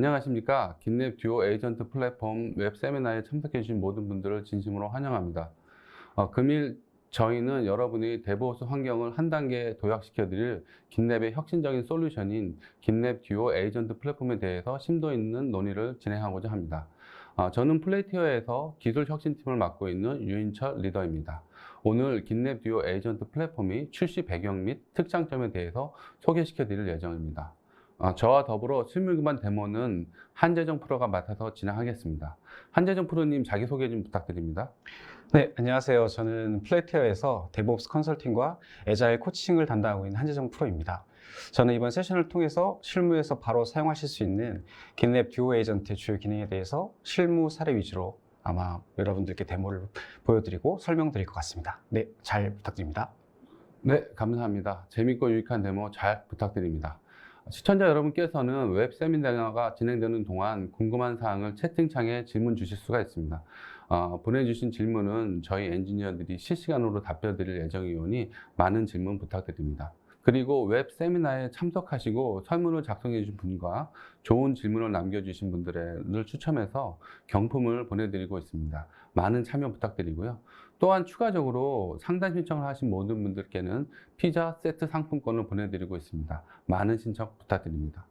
안녕하십니까. 긴랩 듀오 에이전트 플랫폼 웹 세미나에 참석해 주신 모든 분들을 진심으로 환영합니다. 금일 저희는 여러분이 데브옵스 환경을 한 단계 도약시켜 드릴 긴랩의 혁신적인 솔루션인 긴랩 듀오 에이전트 플랫폼에 대해서 심도 있는 논의를 진행하고자 합니다. 저는 플레이티어에서 기술 혁신팀을 맡고 있는 유인철 리더입니다. 오늘 긴랩 듀오 에이전트 플랫폼이 출시 배경 및 특장점에 대해서 소개시켜 드릴 예정입니다. 저와 더불어 실무 기반 데모는 한재정 프로가 맡아서 진행하겠습니다. 한재정 프로님 자기소개 좀 부탁드립니다. 네, 안녕하세요. 저는 플레이티어에서 데브옵스 컨설팅과 애자일 코칭을 담당하고 있는 한재정 프로입니다. 저는 이번 세션을 통해서 실무에서 바로 사용하실 수 있는 긴랩 듀오 에이전트의 주요 기능에 대해서 실무 사례 위주로 아마 여러분들께 데모를 보여드리고 설명드릴 것 같습니다. 네, 잘 부탁드립니다. 네, 감사합니다. 재밌고 유익한 데모 잘 부탁드립니다. 시청자 여러분께서는 웹 세미나가 진행되는 동안 궁금한 사항을 채팅창에 질문 주실 수가 있습니다. 보내주신 질문은 저희 엔지니어들이 실시간으로 답변 드릴 예정이오니 많은 질문 부탁드립니다. 그리고 웹 세미나에 참석하시고 설문을 작성해 주신 분과 좋은 질문을 남겨주신 분들을 추첨해서 경품을 보내드리고 있습니다. 많은 참여 부탁드리고요. 또한 추가적으로 상담 신청을 하신 모든 분들께는 피자 세트 상품권을 보내드리고 있습니다. 많은 신청 부탁드립니다.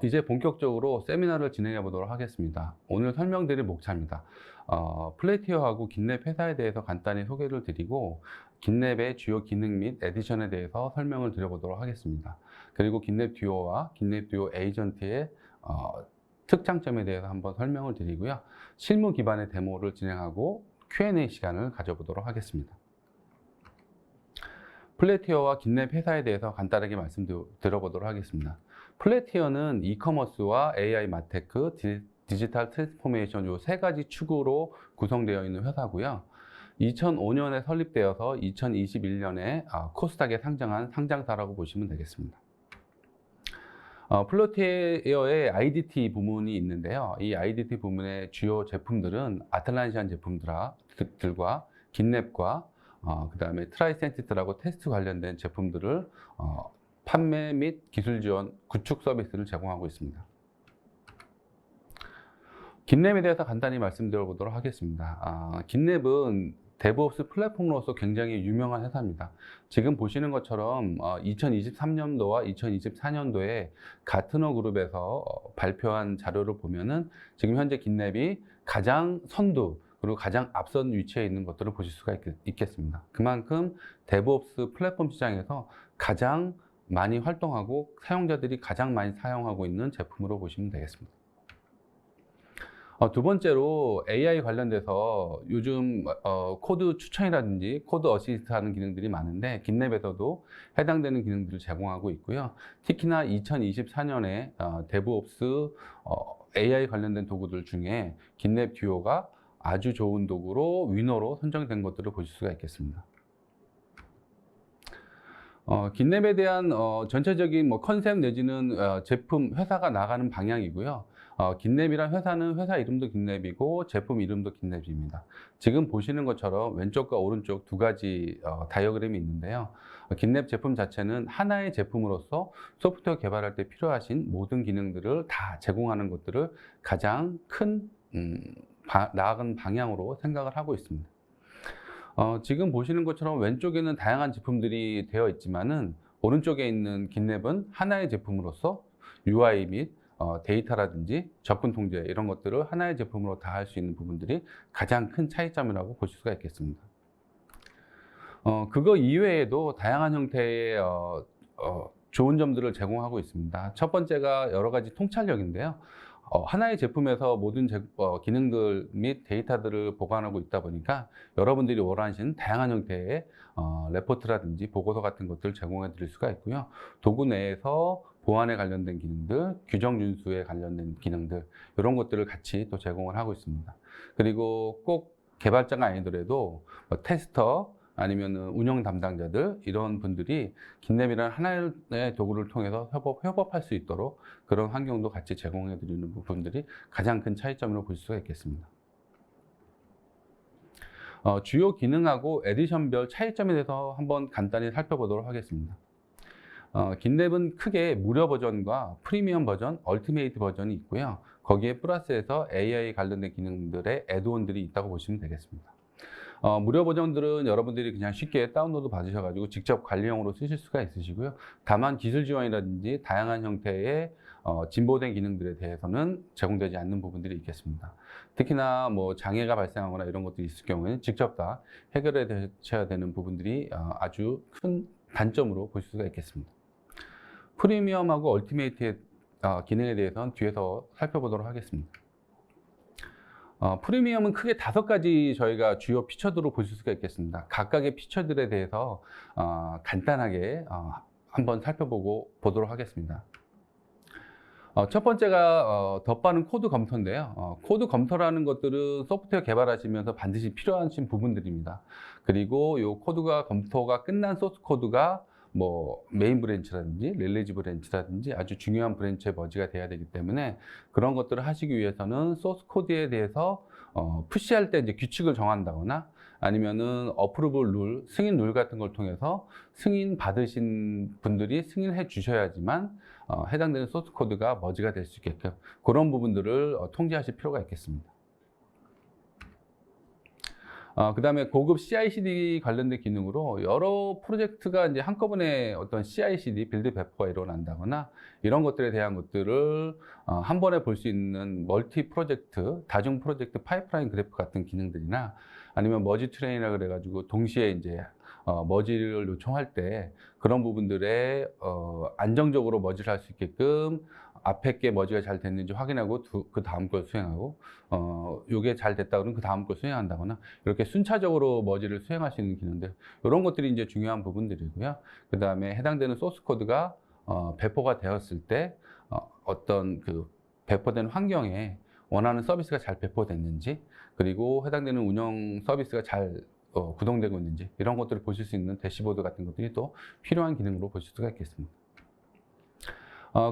이제 본격적으로 세미나를 진행해 보도록 하겠습니다. 오늘 설명드릴 목차입니다. 플레이티어하고 긴랩 회사에 대해서 간단히 소개를 드리고 긴랩의 주요 기능 및 에디션에 대해서 설명을 드려보도록 하겠습니다. 그리고 긴랩 듀오와 긴랩 듀오 에이전트의 특장점에 대해서 한번 설명을 드리고요. 실무 기반의 데모를 진행하고 Q&A 시간을 가져보도록 하겠습니다. 플레이티어와 긴랩 회사에 대해서 간단하게 말씀드려보도록 하겠습니다. 플레이티어는 이커머스와 AI 마테크, 디지털 트랜스포메이션 요 세 가지 축으로 구성되어 있는 회사고요. 2005년에 설립되어서 2021년에 코스닥에 상장한 상장사라고 보시면 되겠습니다. 플레이티어의 IDT 부문이 있는데요. 이 IDT 부문의 주요 제품들은 아틀란시안 제품들과 긴랩과 그 다음에 트라이센티스라고 테스트 관련된 제품들을 판매 및 기술 지원, 구축 서비스를 제공하고 있습니다. 긴랩에 대해서 간단히 말씀드려보도록 하겠습니다. 긴랩은 데브옵스 플랫폼으로서 굉장히 유명한 회사입니다. 지금 보시는 것처럼 2023년도와 2024년도에 가트너 그룹에서 발표한 자료를 보면은 지금 현재 긴랩이 가장 선두 그리고 가장 앞선 위치에 있는 것들을 보실 수가 있겠습니다. 그만큼 데브옵스 플랫폼 시장에서 가장 많이 활동하고 사용자들이 가장 많이 사용하고 있는 제품으로 보시면 되겠습니다. 두 번째로 AI 관련돼서 요즘 코드 추천이라든지 코드 어시스트 하는 기능들이 많은데 긴랩에서도 해당되는 기능들을 제공하고 있고요. 특히나 2024년에 데브옵스 AI 관련된 도구들 중에 긴랩 듀오가 아주 좋은 도구로 위너로 선정된 것들을 보실 수가 있겠습니다. 긴랩에 대한 전체적인 컨셉 내지는 제품 회사가 나가는 방향이고요. 긴랩이란 회사는 회사 이름도 긴랩이고 제품 이름도 긴랩입니다. 지금 보시는 것처럼 왼쪽과 오른쪽 두 가지 다이어그램이 있는데요. 긴랩 제품 자체는 하나의 제품으로서 소프트웨어 개발할 때 필요하신 모든 기능들을 다 제공하는 것들을 가장 큰 나아가는 방향으로 생각을 하고 있습니다. 지금 보시는 것처럼 왼쪽에는 다양한 제품들이 되어 있지만은 오른쪽에 있는 긴랩은 하나의 제품으로서 UI 및 데이터라든지 접근 통제 이런 것들을 하나의 제품으로 다 할 수 있는 부분들이 가장 큰 차이점이라고 보실 수가 있겠습니다. 그거 이외에도 다양한 형태의 좋은 점들을 제공하고 있습니다. 첫 번째가 여러 가지 통찰력인데요. 하나의 제품에서 모든 기능들 및 데이터들을 보관하고 있다 보니까 여러분들이 원하시는 다양한 형태의 레포트라든지 보고서 같은 것들을 제공해 드릴 수가 있고요. 도구 내에서 보안에 관련된 기능들, 규정 준수에 관련된 기능들 이런 것들을 같이 또 제공을 하고 있습니다. 그리고 꼭 개발자가 아니더라도 테스터 아니면 운영 담당자들 이런 분들이 긴랩이라는 하나의 도구를 통해서 협업할 수 있도록 그런 환경도 같이 제공해 드리는 부분들이 가장 큰 차이점으로 볼 수가 있겠습니다. 주요 기능하고 에디션별 차이점에 대해서 한번 간단히 살펴보도록 하겠습니다. 긴랩은 크게 무료 버전과 프리미엄 버전, 얼티메이트 버전이 있고요. 거기에 플러스해서 AI 관련된 기능들의 애드온들이 있다고 보시면 되겠습니다. 무료 버전들은 여러분들이 그냥 쉽게 다운로드 받으셔가지고 직접 관리용으로 쓰실 수가 있으시고요. 다만 기술 지원이라든지 다양한 형태의 진보된 기능들에 대해서는 제공되지 않는 부분들이 있겠습니다. 특히나 뭐 장애가 발생하거나 이런 것들이 있을 경우에는 직접 다 해결해 되셔야 되는 부분들이 아주 큰 단점으로 보실 수가 있겠습니다. 프리미엄하고 얼티메이트의 기능에 대해서는 뒤에서 살펴보도록 하겠습니다. 프리미엄은 크게 5가지 저희가 주요 피처들로 보실 수가 있겠습니다. 각각의 피처들에 대해서 간단하게 한번 살펴보도록 하겠습니다. 첫 번째가 더 빠른 코드 검토인데요. 코드 검토라는 것들은 소프트웨어 개발하시면서 반드시 필요하신 부분들입니다. 그리고 이 코드가 검토가 끝난 소스 코드가 뭐 메인 브랜치라든지 릴리즈 브랜치라든지 아주 중요한 브랜치의 머지가 돼야 되기 때문에 그런 것들을 하시기 위해서는 소스 코드에 대해서 푸시할 때 이제 규칙을 정한다거나 아니면은 어프로블 룰, 승인 룰 같은 걸 통해서 승인 받으신 분들이 승인해 주셔야지만 해당되는 소스 코드가 머지가 될 수 있게끔 그런 부분들을 통제하실 필요가 있겠습니다. 그 다음에 고급 CI/CD 관련된 기능으로 여러 프로젝트가 이제 한꺼번에 어떤 CI/CD 빌드 배포가 일어난다거나 이런 것들에 대한 것들을 한 번에 볼 수 있는 멀티 프로젝트, 다중 프로젝트 파이프라인 그래프 같은 기능들이나 아니면 머지 트레인이라 그래가지고 동시에 이제 머지를 요청할 때 그런 부분들에 안정적으로 머지를 할 수 있게끔 앞에 게 머지가 잘 됐는지 확인하고 그 다음 걸 수행하고 요게 잘 됐다 그러면 그 다음 걸 수행한다거나 이렇게 순차적으로 머지를 수행할 수 있는 기능들 이런 것들이 이제 중요한 부분들이고요. 그 다음에 해당되는 소스 코드가 배포가 되었을 때 어떤 그 배포된 환경에 원하는 서비스가 잘 배포됐는지 그리고 해당되는 운영 서비스가 잘 구동되고 있는지 이런 것들을 보실 수 있는 대시보드 같은 것들이 또 필요한 기능으로 보실 수가 있겠습니다.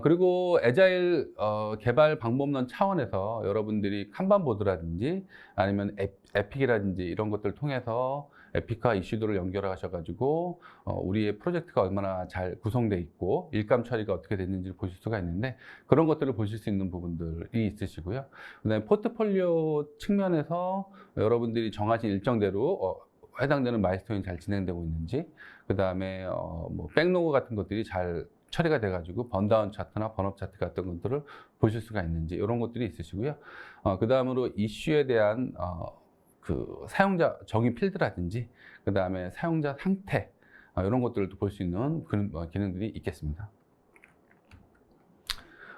그리고 애자일 개발 방법론 차원에서 여러분들이 칸반보드라든지 아니면 에픽이라든지 이런 것들을 통해서 에픽과 이슈도를 연결하셔가지고 우리의 프로젝트가 얼마나 잘 구성되어 있고 일감 처리가 어떻게 됐는지를 보실 수가 있는데 그런 것들을 보실 수 있는 부분들이 있으시고요. 그다음에 포트폴리오 측면에서 여러분들이 정하신 일정대로 해당되는 마일스톤이 잘 진행되고 있는지 그다음에 뭐 백로그 같은 것들이 잘 처리가 돼가지고 번다운 차트나 번업 차트 같은 것들을 보실 수가 있는지 이런 것들이 있으시고요. 그 다음으로 이슈에 대한 그 사용자 정의 필드라든지 그 다음에 사용자 상태 이런 것들도 볼 수 있는 그런 기능들이 있겠습니다.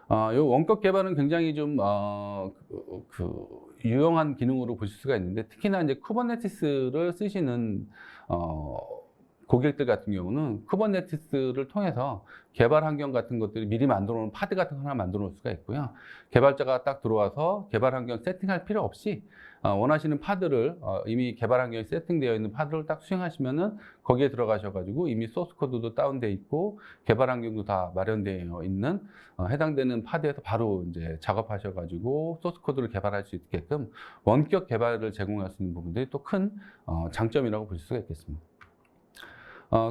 이 원격 개발은 굉장히 좀 유용한 기능으로 보실 수가 있는데 특히나 이제 쿠버네티스를 쓰시는 고객들 같은 경우는 쿠버네티스를 통해서 개발 환경 같은 것들이 미리 만들어 놓은 파드 같은 거 하나 만들어 놓을 수가 있고요. 개발자가 딱 들어와서 개발 환경 세팅할 필요 없이 원하시는 파드를 이미 개발 환경에 세팅되어 있는 파드를 딱 수행하시면은 거기에 들어가셔가지고 이미 소스 코드도 다운되어 있고 개발 환경도 다 마련되어 있는 해당되는 파드에서 바로 이제 작업하셔가지고 소스 코드를 개발할 수 있게끔 원격 개발을 제공할 수 있는 부분들이 또 큰 장점이라고 볼 수가 있겠습니다.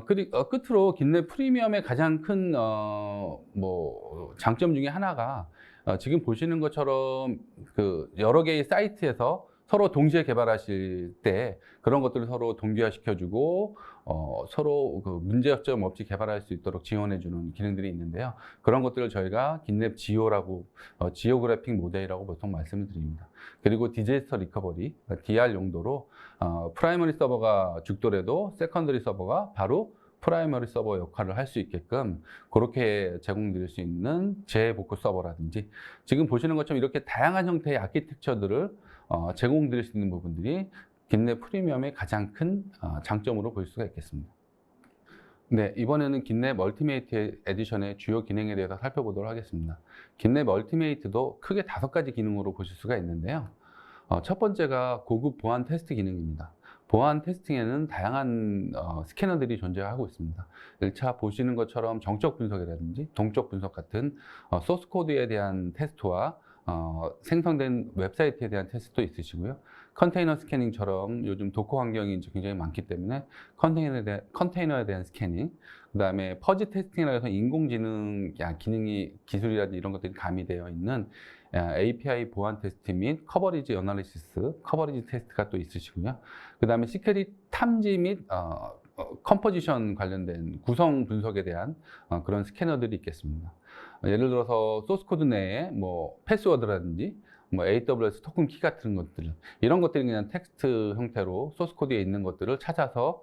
그리고 끝으로 긴랩 프리미엄의 가장 큰 장점 중에 하나가 지금 보시는 것처럼 그 여러 개의 사이트에서 서로 동시에 개발하실 때 그런 것들을 서로 동기화시켜주고 서로 그 문제점 없이 개발할 수 있도록 지원해주는 기능들이 있는데요. 그런 것들을 저희가 긴랩 지오라고 지오그래픽 모델이라고 보통 말씀을 드립니다. 그리고 디제스터 리커버리 DR 용도로 프라이머리 서버가 죽더라도 세컨더리 서버가 바로 프라이머리 서버 역할을 할 수 있게끔 그렇게 제공드릴 수 있는 재복구 서버라든지 지금 보시는 것처럼 이렇게 다양한 형태의 아키텍처들을 제공드릴 수 있는 부분들이 긴랩 프리미엄의 가장 큰 장점으로 볼 수가 있겠습니다. 네, 이번에는 긴랩 얼티메이트 에디션의 주요 기능에 대해서 살펴보도록 하겠습니다. 긴랩 얼티메이트도 크게 5가지 기능으로 보실 수가 있는데요. 첫 번째가 고급 보안 테스트 기능입니다. 보안 테스팅에는 다양한 스캐너들이 존재하고 있습니다. 1차 보시는 것처럼 정적 분석이라든지 동적 분석 같은 소스 코드에 대한 테스트와 생성된 웹사이트에 대한 테스트도 있으시고요. 컨테이너 스캐닝처럼 요즘 도커 환경이 이제 굉장히 많기 때문에 컨테이너에 대한 스캐닝, 그 다음에 퍼지 테스팅이라고 해서 인공지능 기능이 기술이라든지 이런 것들이 가미되어 있는 API 보안 테스트 및 커버리지 어널리시스, 커버리지 테스트가 또 있으시고요. 그 다음에 시큐리티 탐지 및 컴포지션 관련된 구성 분석에 대한 그런 스캐너들이 있겠습니다. 예를 들어서 소스 코드 내에 뭐 패스워드라든지 뭐 AWS 토큰 키 같은 것들, 이런 것들이 그냥 텍스트 형태로 소스 코드에 있는 것들을 찾아서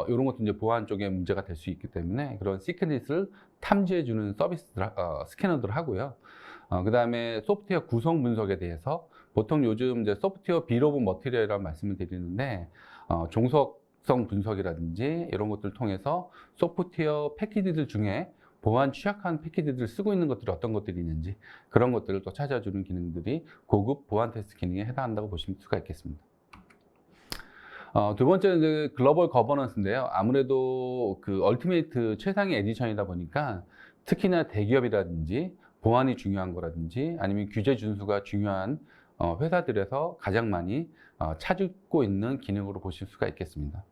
이런 것도 이제 보안 쪽에 문제가 될 수 있기 때문에 그런 시크릿을 탐지해주는 서비스들, 스캐너들 하고요. 그 다음에 소프트웨어 구성 분석에 대해서 보통 요즘 이제 소프트웨어 빌 오브 머티리얼이라고 말씀을 드리는데 종속성 분석이라든지 이런 것들을 통해서 소프트웨어 패키지들 중에 보안 취약한 패키지들을 쓰고 있는 것들이 어떤 것들이 있는지 그런 것들을 또 찾아주는 기능들이 고급 보안 테스트 기능에 해당한다고 보실 수가 있겠습니다. 두 번째는 이제 글로벌 거버넌스인데요. 아무래도 그 얼티메이트 최상의 에디션이다 보니까 특히나 대기업이라든지 보안이 중요한 거라든지 아니면 규제 준수가 중요한 회사들에서 가장 많이 찾고 있는 기능으로 보실 수가 있겠습니다.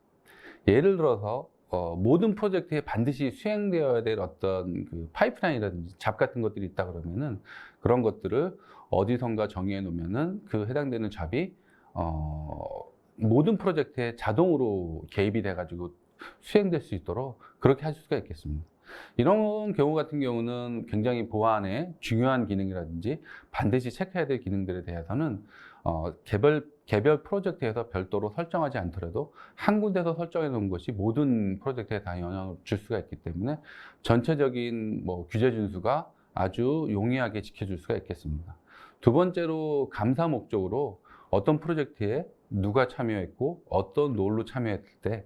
예를 들어서 모든 프로젝트에 반드시 수행되어야 될 어떤 그 파이프라인이라든지 잡 같은 것들이 있다 그러면은 그런 것들을 어디선가 정의해 놓으면은 그 해당되는 잡이 모든 프로젝트에 자동으로 개입이 돼 가지고 수행될 수 있도록 그렇게 할 수가 있겠습니다. 이런 경우 같은 경우는 굉장히 보안에 중요한 기능이라든지 반드시 체크해야 될 기능들에 대해서는 개별 프로젝트에서 별도로 설정하지 않더라도 한 군데서 설정해 놓은 것이 모든 프로젝트에 다 영향을 줄 수가 있기 때문에 전체적인 뭐 규제 준수가 아주 용이하게 지켜줄 수가 있겠습니다. 두 번째로 감사 목적으로 어떤 프로젝트에 누가 참여했고 어떤 롤로 참여했을 때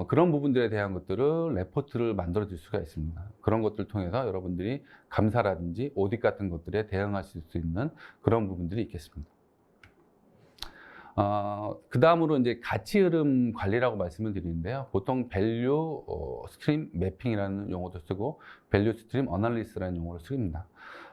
그런 부분들에 대한 것들을 레포트를 만들어 줄 수가 있습니다. 그런 것들을 통해서 여러분들이 감사라든지 오딧 같은 것들에 대응하실 수 있는 그런 부분들이 있겠습니다. 그 다음으로 이제 가치 흐름 관리라고 말씀을 드리는데요. 보통 밸류 스트림 매핑이라는 용어도 쓰고 밸류 스트림 어널리시스라는 용어를 씁니다.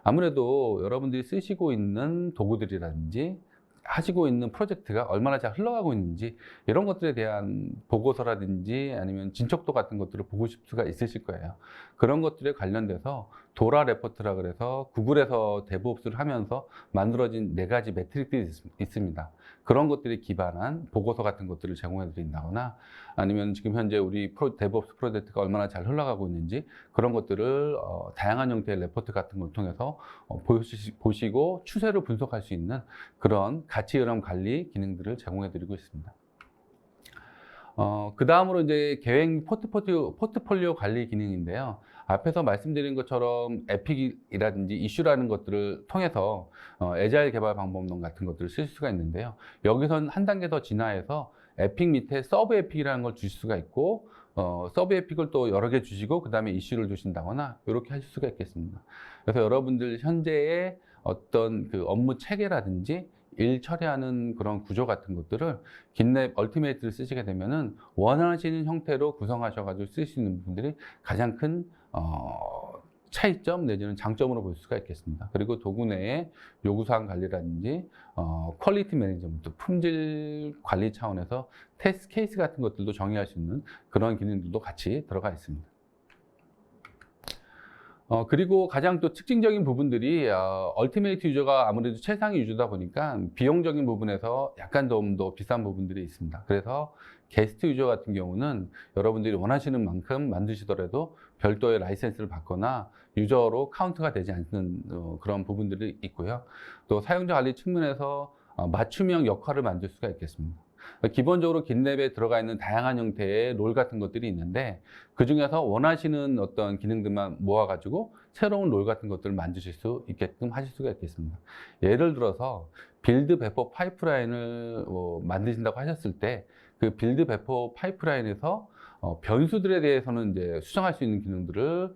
아무래도 여러분들이 쓰시고 있는 도구들이라든지 하시고 있는 프로젝트가 얼마나 잘 흘러가고 있는지 이런 것들에 대한 보고서라든지 아니면 진척도 같은 것들을 보고 싶을 수가 있으실 거예요. 그런 것들에 관련돼서 도라 레포트라 그래서 구글에서 데브옵스를 하면서 만들어진 4가지 매트릭들이 있습니다. 그런 것들에 기반한 보고서 같은 것들을 제공해 드린다거나 아니면 지금 현재 우리 데브옵스 프로젝트가 얼마나 잘 흘러가고 있는지 그런 것들을 다양한 형태의 레포트 같은 걸 통해서 보시고 추세를 분석할 수 있는 그런 가치 흐름 관리 기능들을 제공해 드리고 있습니다. 그 다음으로 이제 계획 포트폴리오 관리 기능인데요. 앞에서 말씀드린 것처럼 에픽이라든지 이슈라는 것들을 통해서 애자일 개발 방법론 같은 것들을 쓸 수가 있는데요. 여기선 한 단계 더 진화해서 에픽 밑에 서브 에픽이라는 걸 주실 수가 있고 서브 에픽을 또 여러 개 주시고 그 다음에 이슈를 주신다거나 이렇게 하실 수가 있겠습니다. 그래서 여러분들 현재의 어떤 그 업무 체계라든지 일 처리하는 그런 구조 같은 것들을 긴랩 얼티메이트를 쓰시게 되면은 원하시는 형태로 구성하셔가지고 쓸 수 있는 부분들이 가장 큰 차이점 내지는 장점으로 볼 수가 있겠습니다. 그리고 도구 내에 요구사항 관리라든지 퀄리티 매니지먼트, 품질 관리 차원에서 테스트 케이스 같은 것들도 정의할 수 있는 그런 기능들도 같이 들어가 있습니다. 그리고 가장 또 특징적인 부분들이 얼티메이트 유저가 아무래도 최상위 유저다 보니까 비용적인 부분에서 약간 좀 더 비싼 부분들이 있습니다. 그래서 게스트 유저 같은 경우는 여러분들이 원하시는 만큼 만드시더라도 별도의 라이센스를 받거나 유저로 카운트가 되지 않는 그런 부분들이 있고요. 또 사용자 관리 측면에서 맞춤형 역할을 만들 수가 있겠습니다. 기본적으로 긴랩에 들어가 있는 다양한 형태의 롤 같은 것들이 있는데 그 중에서 원하시는 어떤 기능들만 모아가지고 새로운 롤 같은 것들을 만드실 수 있게끔 하실 수가 있겠습니다. 예를 들어서 빌드 배포 파이프라인을 만드신다고 하셨을 때 그 빌드 배포 파이프라인에서 변수들에 대해서는 이제 수정할 수 있는 기능들을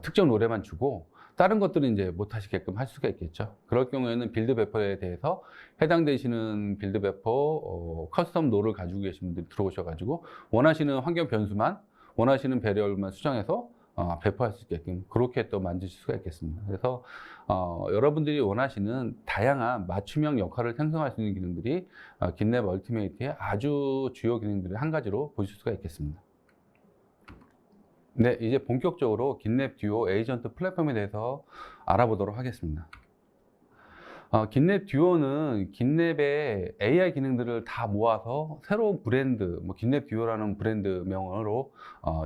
특정 롤에만 주고 다른 것들은 이제 못 하시게끔 할 수가 있겠죠. 그럴 경우에는 빌드 배포에 대해서 해당되시는 빌드 배포 커스텀 롤을 가지고 계신 분들이 들어오셔가지고 원하시는 환경 변수만 원하시는 배리얼만 수정해서 배포할 수 있게끔 그렇게 또 만드실 수가 있겠습니다. 그래서 여러분들이 원하시는 다양한 맞춤형 역할을 생성할 수 있는 기능들이 긴랩 얼티메이트의 아주 주요 기능들을 한 가지로 보실 수가 있겠습니다. 네, 이제 본격적으로 긴랩 듀오 에이전트 플랫폼에 대해서 알아보도록 하겠습니다. 긴랩 듀오는 긴랩의 AI 기능들을 다 모아서 새로운 브랜드, 긴랩 듀오라는 브랜드명으로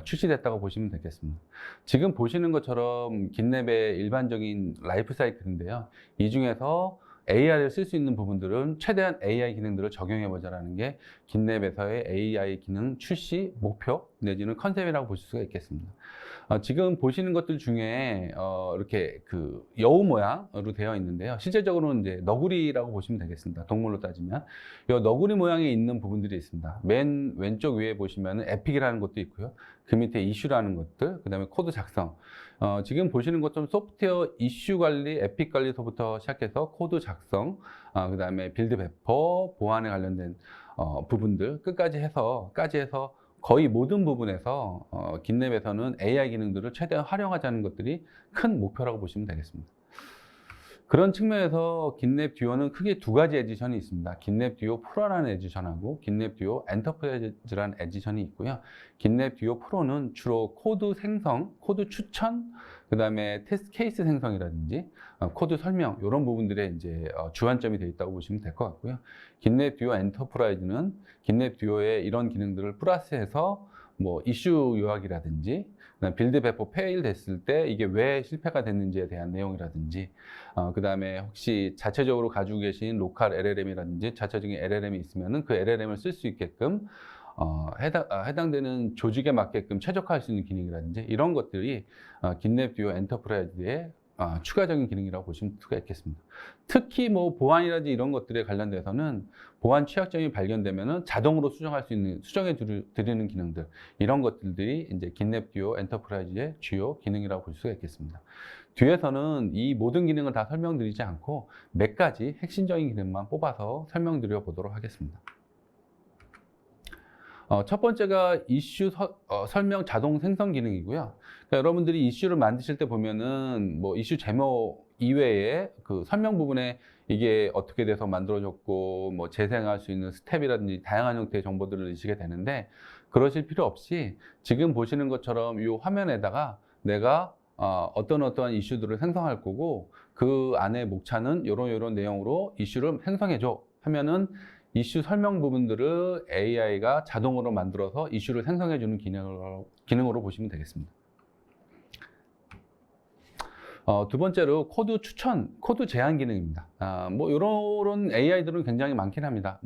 출시됐다고 보시면 되겠습니다. 지금 보시는 것처럼 긴랩의 일반적인 라이프 사이클인데요. 이 중에서 AI를 쓸 수 있는 부분들은 최대한 AI 기능들을 적용해 보자라는 게 긴랩에서의 AI 기능 출시 목표 내지는 컨셉이라고 보실 수가 있겠습니다. 지금 보시는 것들 중에 이렇게 그 여우 모양으로 되어 있는데요. 실제적으로는 이제 너구리라고 보시면 되겠습니다. 동물로 따지면 이 너구리 모양에 있는 부분들이 있습니다. 맨 왼쪽 위에 보시면 에픽이라는 것도 있고요. 그 밑에 이슈라는 것들, 그 다음에 코드 작성. 지금 보시는 것처럼 소프트웨어 이슈 관리, 에픽 관리서부터 시작해서 코드 작성, 그 다음에 빌드 배포, 보안에 관련된 부분들 끝까지 해서 거의 모든 부분에서 긴랩에서는 AI 기능들을 최대한 활용하자는 것들이 큰 목표라고 보시면 되겠습니다. 그런 측면에서 긴랩 듀오는 크게 두 가지 에디션이 있습니다. 긴랩 듀오 프로라는 에디션하고 긴랩 듀오 엔터프라이즈라는 에디션이 있고요. 긴랩 듀오 프로는 주로 코드 생성, 코드 추천, 그 다음에 테스트 케이스 생성이라든지 코드 설명 이런 부분들에 이제 주안점이 되어 있다고 보시면 될 것 같고요. 긴랩 듀오 엔터프라이즈는 긴랩 듀오의 이런 기능들을 플러스해서 이슈 요약이라든지 빌드 배포 페일 됐을 때 이게 왜 실패가 됐는지에 대한 내용이라든지 그 다음에 혹시 자체적으로 가지고 계신 로컬 LLM이라든지 자체적인 LLM이 있으면은 그 LLM을 쓸 수 있게끔 해당되는 조직에 맞게끔 최적화할 수 있는 기능이라든지 이런 것들이 긴랩 듀오 엔터프라이즈의 추가적인 기능이라고 보시면 수가 있겠습니다. 특히 보안이라든지 이런 것들에 관련돼서는 보안 취약점이 발견되면은 자동으로 수정해 드리는 기능들 이런 것들이 이제 긴랩 듀오 엔터프라이즈의 주요 기능이라고 볼 수가 있겠습니다. 뒤에서는 이 모든 기능을 다 설명드리지 않고 몇 가지 핵심적인 기능만 뽑아서 설명드려 보도록 하겠습니다. 첫 번째가 이슈 설명 자동 생성 기능이고요. 그러니까 여러분들이 이슈를 만드실 때 보면은 이슈 제목 이외에 그 설명 부분에 이게 어떻게 돼서 만들어졌고 재생할 수 있는 스텝이라든지 다양한 형태의 정보들을 넣으시게 되는데 그러실 필요 없이 지금 보시는 것처럼 이 화면에다가 내가 어떠한 이슈들을 생성할 거고 그 안에 목차는 이런 내용으로 이슈를 생성해줘 하면은 이슈 설명 부분들을 AI가 자동으로 만들어서 이슈를 생성해주는 기능으로 보시면 되겠습니다. 두 번째로 코드 추천, 코드 제안 기능입니다. 이런 AI들은 굉장히 많긴 합니다.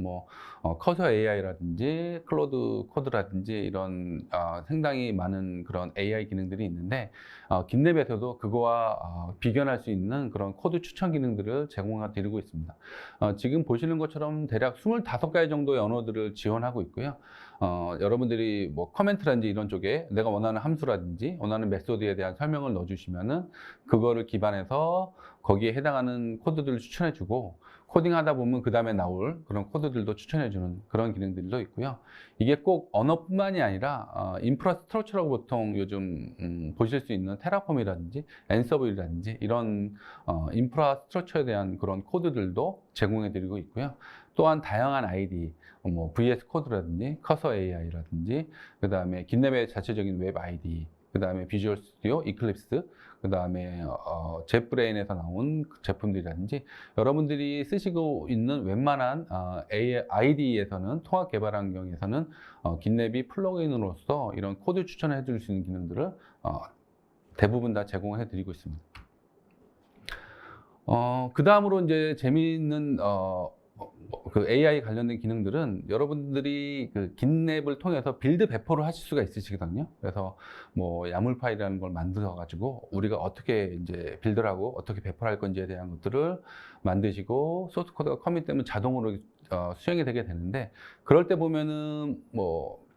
커서 AI라든지 클로드 코드라든지 이런 상당히 많은 그런 AI 기능들이 있는데 긴랩에서도 그거와 비견할 수 있는 그런 코드 추천 기능들을 제공해 드리고 있습니다. 지금 보시는 것처럼 대략 25가지 정도의 언어들을 지원하고 있고요. 여러분들이 커멘트라든지 이런 쪽에 내가 원하는 함수라든지 원하는 메소드에 대한 설명을 넣어주시면은 그거를 기반해서 거기에 해당하는 코드들을 추천해주고 코딩하다 보면 그 다음에 나올 그런 코드들도 추천해주는 그런 기능들도 있고요. 이게 꼭 언어뿐만이 아니라 인프라스트럭처라고 보통 요즘 보실 수 있는 테라폼이라든지 앤서블이라든지 이런 인프라스트럭처에 대한 그런 코드들도 제공해드리고 있고요. 또한 다양한 아이디, VS 코드라든지 커서 AI라든지 그 다음에 긴랩의 자체적인 웹 아이디, 그 다음에 비주얼 스튜디오, 이클립스, 그 다음에 젯브레인에서 나온 제품들이라든지 여러분들이 쓰시고 있는 웬만한 IDE에서는 통합 개발 환경에서는 긴랩이 플러그인으로서 이런 코드 추천해 줄 수 있는 기능들을 대부분 다 제공해 드리고 있습니다. 그 다음으로 이제 재미있는 그 AI 관련된 기능들은 여러분들이 그 긴랩을 통해서 빌드 배포를 하실 수가 있으시거든요. 그래서 야물 파일이라는 걸 만들어 가지고 우리가 어떻게 이제 빌드를 하고 어떻게 배포를 할 건지에 대한 것들을 만드시고 소스 코드가 커밋되면 자동으로 수정이 되게 되는데 그럴 때 보면은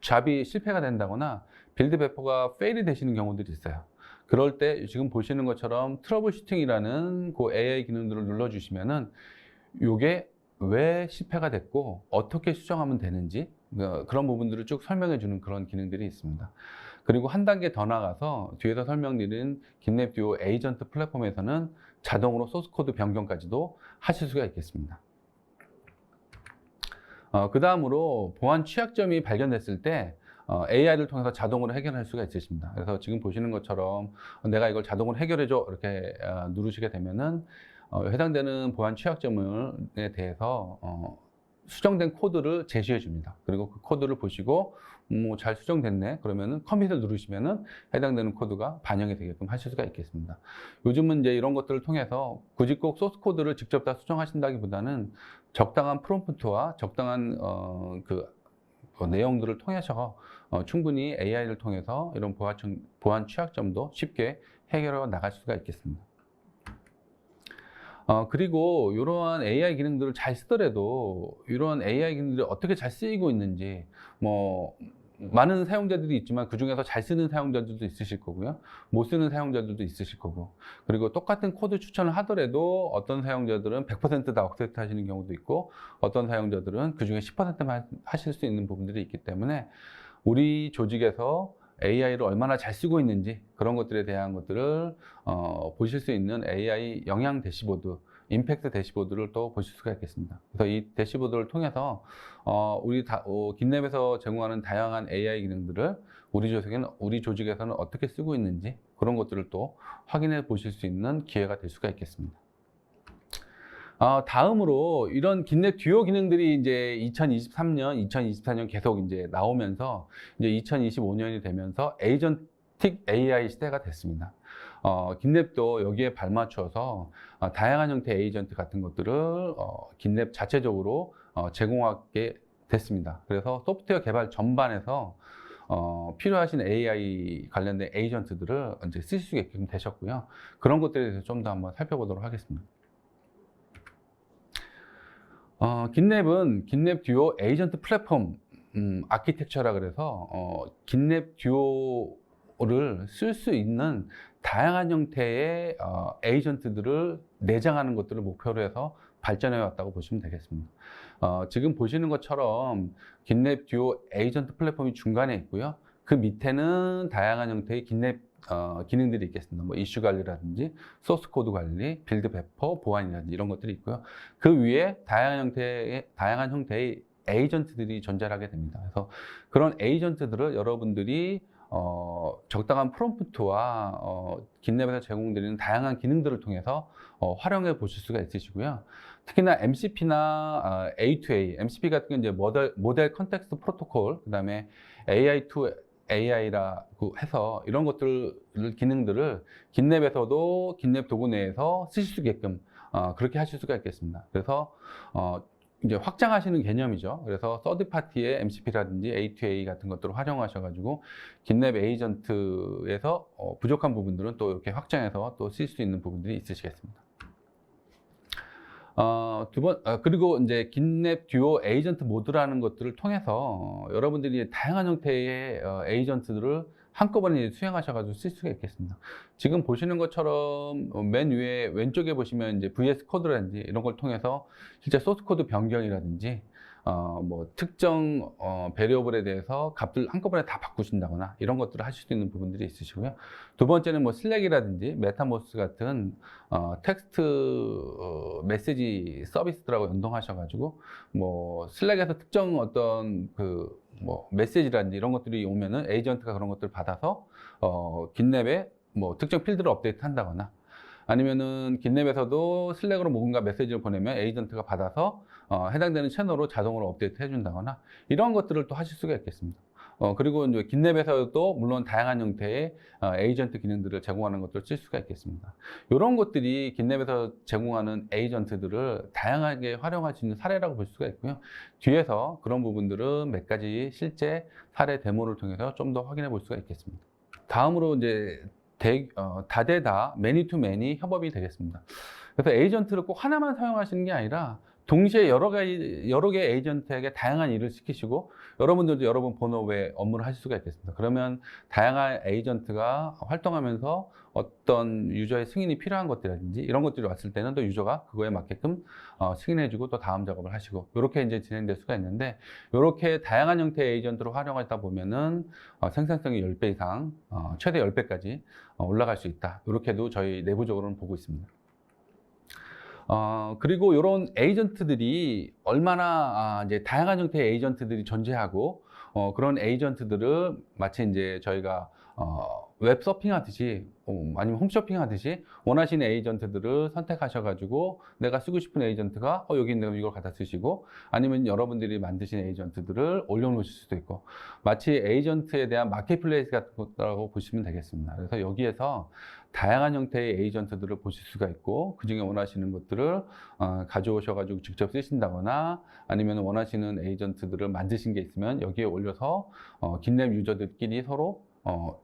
잡이 실패가 된다거나 빌드 배포가 페일이 되시는 경우들이 있어요. 그럴 때 지금 보시는 것처럼 트러블 슈팅이라는 그 AI 기능들을 눌러 주시면은 요게 왜 실패가 됐고 어떻게 수정하면 되는지 그런 부분들을 쭉 설명해 주는 그런 기능들이 있습니다. 그리고 한 단계 더 나가서 뒤에서 설명드린 긴랩 듀오 에이전트 플랫폼에서는 자동으로 소스 코드 변경까지도 하실 수가 있겠습니다. 그 다음으로 보안 취약점이 발견됐을 때 AI를 통해서 자동으로 해결할 수가 있으십니다. 그래서 지금 보시는 것처럼 내가 이걸 자동으로 해결해줘 이렇게 누르시게 되면은 해당되는 보안 취약점에 대해서 수정된 코드를 제시해 줍니다. 그리고 그 코드를 보시고 뭐 잘 수정됐네 그러면은 커밋을 누르시면은 해당되는 코드가 반영이 되게끔 하실 수가 있겠습니다. 요즘은 이제 이런 것들을 통해서 굳이 꼭 소스 코드를 직접 다 수정하신다기보다는 적당한 프롬프트와 적당한 그 내용들을 통해서 충분히 AI를 통해서 이런 보안 취약점도 쉽게 해결해 나갈 수가 있겠습니다. 그리고 이러한 AI 기능들을 잘 쓰더라도 이러한 AI 기능들이 어떻게 잘 쓰이고 있는지 뭐 많은 사용자들이 있지만 그 중에서 잘 쓰는 사용자들도 있으실 거고요. 못 쓰는 사용자들도 있으실 거고. 그리고 똑같은 코드 추천을 하더라도 어떤 사용자들은 100%다 억셉트 하시는 경우도 있고 어떤 사용자들은 그 중에 10%만 하실 수 있는 부분들이 있기 때문에 우리 조직에서 AI를 얼마나 잘 쓰고 있는지 그런 것들에 대한 것들을 보실 수 있는 AI 영향 대시보드, 임팩트 대시보드를 또 보실 수가 있겠습니다. 그래서 이 대시보드를 통해서 긴랩에서 제공하는 다양한 AI 기능들을 우리 조직에서는 어떻게 쓰고 있는지 그런 것들을 또 확인해 보실 수 있는 기회가 될 수가 있겠습니다. 다음으로 이런 긴랩 듀오 기능들이 이제 2023년, 2024년 계속 이제 나오면서 이제 2025년이 되면서 에이전틱 AI 시대가 됐습니다. 긴랩도 여기에 발맞춰서 다양한 형태의 에이전트 같은 것들을 긴랩 자체적으로 제공하게 됐습니다. 그래서 소프트웨어 개발 전반에서 필요하신 AI 관련된 에이전트들을 이제 쓰실 수 있게 되셨고요. 그런 것들에 대해서 좀 더 한번 살펴보도록 하겠습니다. 긴랩은 긴랩 듀오 에이전트 플랫폼 아키텍처라 그래서 긴랩 듀오를 쓸 수 있는 다양한 형태의 에이전트들을 내장하는 것들을 목표로 해서 발전해 왔다고 보시면 되겠습니다. 지금 보시는 것처럼 긴랩 듀오 에이전트 플랫폼이 중간에 있고요. 그 밑에는 다양한 형태의 긴랩 기능들이 있겠습니다. 뭐 이슈 관리라든지 소스 코드 관리, 빌드 배포, 보안이라든지 이런 것들이 있고요. 그 위에 다양한 형태의 에이전트들이 존재하게 됩니다. 그래서 그런 에이전트들을 여러분들이 적당한 프롬프트와 긴랩에서 제공드리는 다양한 기능들을 통해서 활용해 보실 수가 있으시고요. 특히나 MCP나 A2A, MCP 같은 건 이제 모델 컨텍스트 프로토콜, 그다음에 AI2 AI라고 해서 이런 기능들을 긴랩에서도 긴랩 도구 내에서 쓰실 수 있게끔 그렇게 하실 수가 있겠습니다. 그래서 이제 확장하시는 개념이죠. 그래서 서드 파티의 MCP라든지 A2A 같은 것들을 활용하셔가지고 긴랩 에이전트에서 부족한 부분들은 또 이렇게 확장해서 또 쓸 수 있는 부분들이 있으시겠습니다. 그리고 이제 긴랩 듀오 에이전트 모드라는 것들을 통해서 여러분들이 다양한 형태의 에이전트들을 한꺼번에 수행하셔가지고 쓸 수가 있겠습니다. 지금 보시는 것처럼 맨 위에 왼쪽에 보시면 이제 VS 코드라든지 이런 걸 통해서 실제 소스 코드 변경이라든지 뭐 특정 베리어블에 대해서 값을 한꺼번에 다 바꾸신다거나 이런 것들을 하실 수 있는 부분들이 있으시고요. 두 번째는 뭐 슬랙이라든지 메타모스 같은 텍스트 메시지 서비스들하고 연동하셔가지고 뭐 슬랙에서 특정 어떤 뭐 메시지라든지 이런 것들이 오면은 에이전트가 그런 것들을 받아서 긴랩에 뭐 특정 필드를 업데이트 한다거나 아니면은 긴랩에서도 슬랙으로 뭔가 메시지를 보내면 에이전트가 받아서 해당되는 채널로 자동으로 업데이트 해준다거나 이런 것들을 또 하실 수가 있겠습니다. 그리고 이제 긴랩에서도 물론 다양한 형태의 에이전트 기능들을 제공하는 것들을 쓸 수가 있겠습니다. 이런 것들이 긴랩에서 제공하는 에이전트들을 다양하게 활용할 수 있는 사례라고 볼 수가 있고요. 뒤에서 그런 부분들은 몇 가지 실제 사례 데모를 통해서 좀 더 확인해 볼 수가 있겠습니다. 다음으로 이제 다대다 매니 투 매니 협업이 되겠습니다. 그래서 에이전트를 꼭 하나만 사용하시는 게 아니라 동시에 여러 개의 에이전트에게 다양한 일을 시키시고 여러분들도 여러분 본업 외에 업무를 하실 수가 있겠습니다. 그러면 다양한 에이전트가 활동하면서 어떤 유저의 승인이 필요한 것들이라든지 이런 것들이 왔을 때는 또 유저가 그거에 맞게끔 승인해주고 또 다음 작업을 하시고 이렇게 이제 진행될 수가 있는데 이렇게 다양한 형태의 에이전트를 활용하다 보면은 생산성이 10배 이상, 최대 10배까지 올라갈 수 있다. 이렇게도 저희 내부적으로는 보고 있습니다. 그리고 이런 에이전트들이 얼마나 이제 다양한 형태의 에이전트들이 존재하고 그런 에이전트들을 마치 이제 저희가 웹 서핑하듯이 아니면 홈쇼핑하듯이 원하시는 에이전트들을 선택하셔가지고 내가 쓰고 싶은 에이전트가 여기 있는 이걸 갖다 쓰시고 아니면 여러분들이 만드신 에이전트들을 올려놓으실 수도 있고 마치 에이전트에 대한 마켓플레이스 같은 거라고 보시면 되겠습니다. 그래서 여기에서 다양한 형태의 에이전트들을 보실 수가 있고 그중에 원하시는 것들을 가져오셔가지고 직접 쓰신다거나 아니면 원하시는 에이전트들을 만드신 게 있으면 여기에 올려서 긴랩 유저들끼리 서로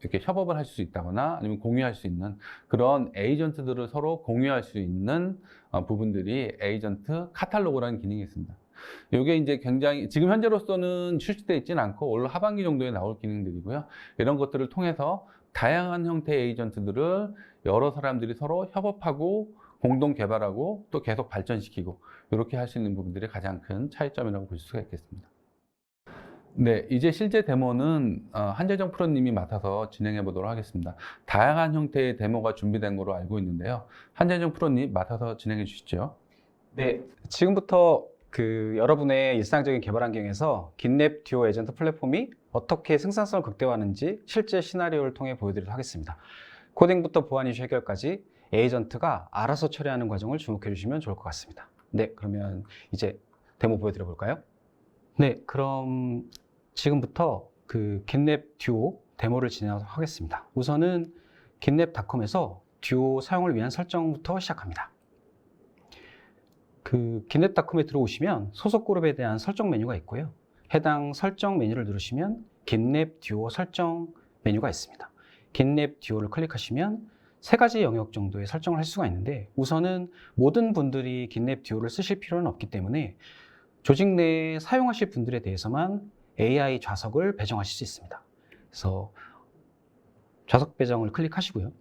이렇게 협업을 할 수 있다거나 아니면 공유할 수 있는 그런 에이전트들을 서로 공유할 수 있는 부분들이 에이전트 카탈로그라는 기능이 있습니다. 이게 이제 굉장히 지금 현재로서는 출시되어 있지는 않고 올 하반기 정도에 나올 기능들이고요. 이런 것들을 통해서 다양한 형태의 에이전트들을 여러 사람들이 서로 협업하고 공동 개발하고 또 계속 발전시키고 이렇게 할 수 있는 부분들이 가장 큰 차이점이라고 볼 수가 있겠습니다. 네, 이제 실제 데모는 한재정 프로님이 맡아서 진행해 보도록 하겠습니다. 다양한 형태의 데모가 준비된 걸로 알고 있는데요. 한재정 프로님 맡아서 진행해 주시죠. 네, 지금부터 여러분의 일상적인 개발 환경에서 긴랩 듀오 에이전트 플랫폼이 어떻게 생산성을 극대화하는지 실제 시나리오를 통해 보여드리도록 하겠습니다. 코딩부터 보안 이슈 해결까지 에이전트가 알아서 처리하는 과정을 주목해 주시면 좋을 것 같습니다. 네, 그러면 이제 데모 보여드려 볼까요? 네, 그럼 지금부터 긴랩 듀오 데모를 진행하도록 하겠습니다. 우선은 긴랩닷컴에서 듀오 사용을 위한 설정부터 시작합니다. 긴랩닷컴에 들어오시면 소속 그룹에 대한 설정 메뉴가 있고요. 해당 설정 메뉴를 누르시면 긴랩 듀오 설정 메뉴가 있습니다. 긴랩 듀오를 클릭하시면 세 가지 영역 정도의 설정을 할 수가 있는데 우선은 모든 분들이 긴랩 듀오를 쓰실 필요는 없기 때문에 조직 내에 사용하실 분들에 대해서만 AI 좌석을 배정하실 수 있습니다. 그래서 좌석 배정을 클릭하시고요.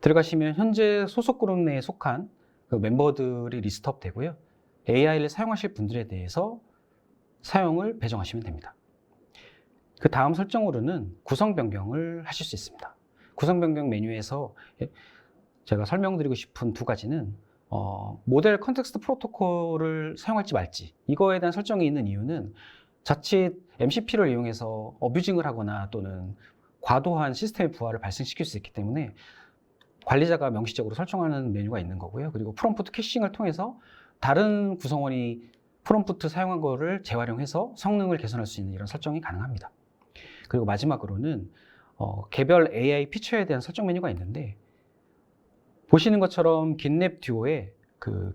들어가시면 현재 소속 그룹 내에 속한 멤버들이 리스트업 되고요. AI를 사용하실 분들에 대해서 사용을 배정하시면 됩니다. 그 다음 설정으로는 구성 변경을 하실 수 있습니다. 구성 변경 메뉴에서 제가 설명드리고 싶은 두 가지는 모델 컨텍스트 프로토콜을 사용할지 말지 이거에 대한 설정이 있는 이유는 자칫 MCP를 이용해서 어뷰징을 하거나 또는 과도한 시스템의 부하를 발생시킬 수 있기 때문에 관리자가 명시적으로 설정하는 메뉴가 있는 거고요. 그리고 프롬프트 캐싱을 통해서 다른 구성원이 프롬프트 사용한 거를 재활용해서 성능을 개선할 수 있는 이런 설정이 가능합니다. 그리고 마지막으로는 개별 AI 피처에 대한 설정 메뉴가 있는데 보시는 것처럼 긴랩 듀오의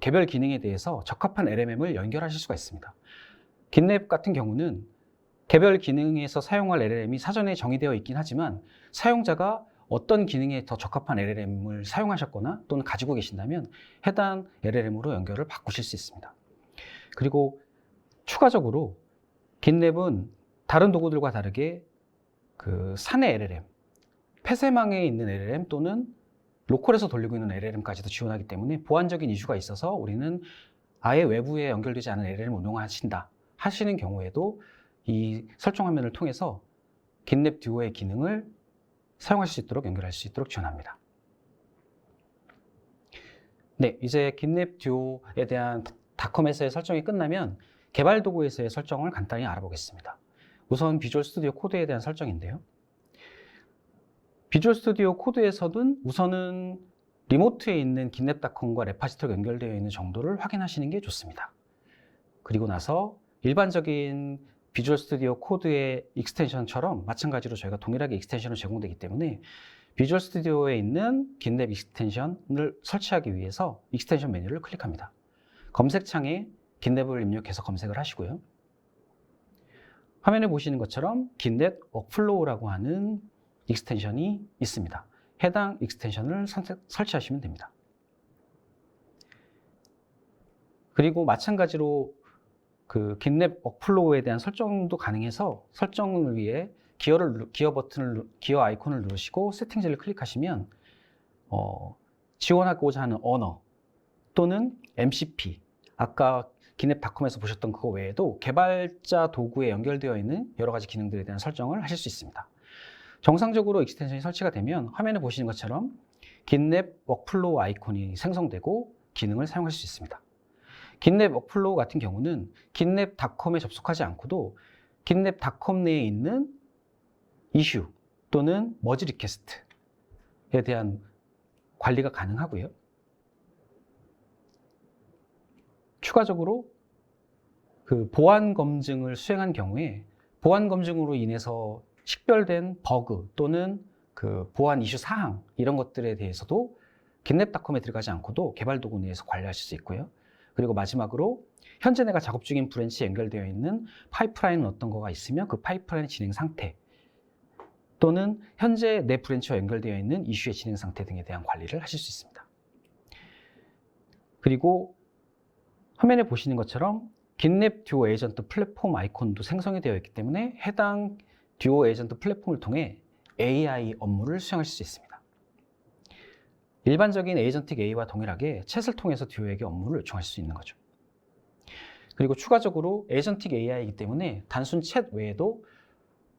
개별 기능에 대해서 적합한 LLM을 연결하실 수가 있습니다. 긴랩 같은 경우는 개별 기능에서 사용할 LLM이 사전에 정의되어 있긴 하지만 사용자가 어떤 기능에 더 적합한 LLM을 사용하셨거나 또는 가지고 계신다면 해당 LLM으로 연결을 바꾸실 수 있습니다. 그리고 추가적으로 긴랩은 다른 도구들과 다르게 사내 LLM, 폐쇄망에 있는 LLM 또는 로컬에서 돌리고 있는 LLM까지도 지원하기 때문에 보안적인 이슈가 있어서 우리는 아예 외부에 연결되지 않은 LLM을 운용하신다 하시는 경우에도 이 설정 화면을 통해서 긴랩 듀오의 기능을 사용할 수 있도록 연결할 수 있도록 지원합니다. 네, 이제 긴랩 듀오에 대한 닷컴에서의 설정이 끝나면 개발 도구에서의 설정을 간단히 알아보겠습니다. 우선 비주얼 스튜디오 코드에 대한 설정인데요. 비주얼 스튜디오 코드에서는 우선은 리모트에 있는 긴랩닷컴과 레파지터가 연결되어 있는 정도를 확인하시는 게 좋습니다. 그리고 나서 일반적인 비주얼 스튜디오 코드의 익스텐션처럼 마찬가지로 저희가 동일하게 익스텐션을 제공되기 때문에 비주얼 스튜디오에 있는 긴랩 익스텐션을 설치하기 위해서 익스텐션 메뉴를 클릭합니다. 검색창에 긴랩을 입력해서 검색을 하시고요. 화면에 보시는 것처럼 긴랩 워크플로우라고 하는 익스텐션이 있습니다. 해당 익스텐션을 설치하시면 됩니다. 그리고 마찬가지로 그 긴랩 워크플로우에 대한 설정도 가능해서 설정을 위해 기어 아이콘을 누르시고 세팅지를 클릭하시면 지원하고자 하는 언어 또는 MCP, 아까 긴앱닷컴에서 보셨던 그거 외에도 개발자 도구에 연결되어 있는 여러 가지 기능들에 대한 설정을 하실 수 있습니다. 정상적으로 익스텐션이 설치가 되면 화면에 보시는 것처럼 긴랩 워크플로우 아이콘이 생성되고 기능을 사용하실 수 있습니다. 긴랩 워크플로우 같은 경우는 긴랩닷컴에 접속하지 않고도 긴랩닷컴 내에 있는 이슈 또는 머지 리퀘스트에 대한 관리가 가능하고요. 추가적으로 그 보안 검증을 수행한 경우에 보안 검증으로 인해서 식별된 버그 또는 그 보안 이슈 사항 이런 것들에 대해서도 긴랩닷컴에 들어가지 않고도 개발 도구 내에서 관리하실 수 있고요. 그리고 마지막으로 현재 내가 작업 중인 브랜치에 연결되어 있는 파이프라인은 어떤 거가 있으면 그 파이프라인 진행 상태 또는 현재 내 브랜치와 연결되어 있는 이슈의 진행 상태 등에 대한 관리를 하실 수 있습니다. 그리고 화면에 보시는 것처럼 긴랩 듀오 에이전트 플랫폼 아이콘도 생성이 되어 있기 때문에 해당 듀오 에이전트 플랫폼을 통해 AI 업무를 수행하실 수 있습니다. 일반적인 에이전틱 AI와 동일하게 챗을 통해서 듀오에게 업무를 요청하실 수 있는 거죠. 그리고 추가적으로 에이전틱 AI이기 때문에 단순 챗 외에도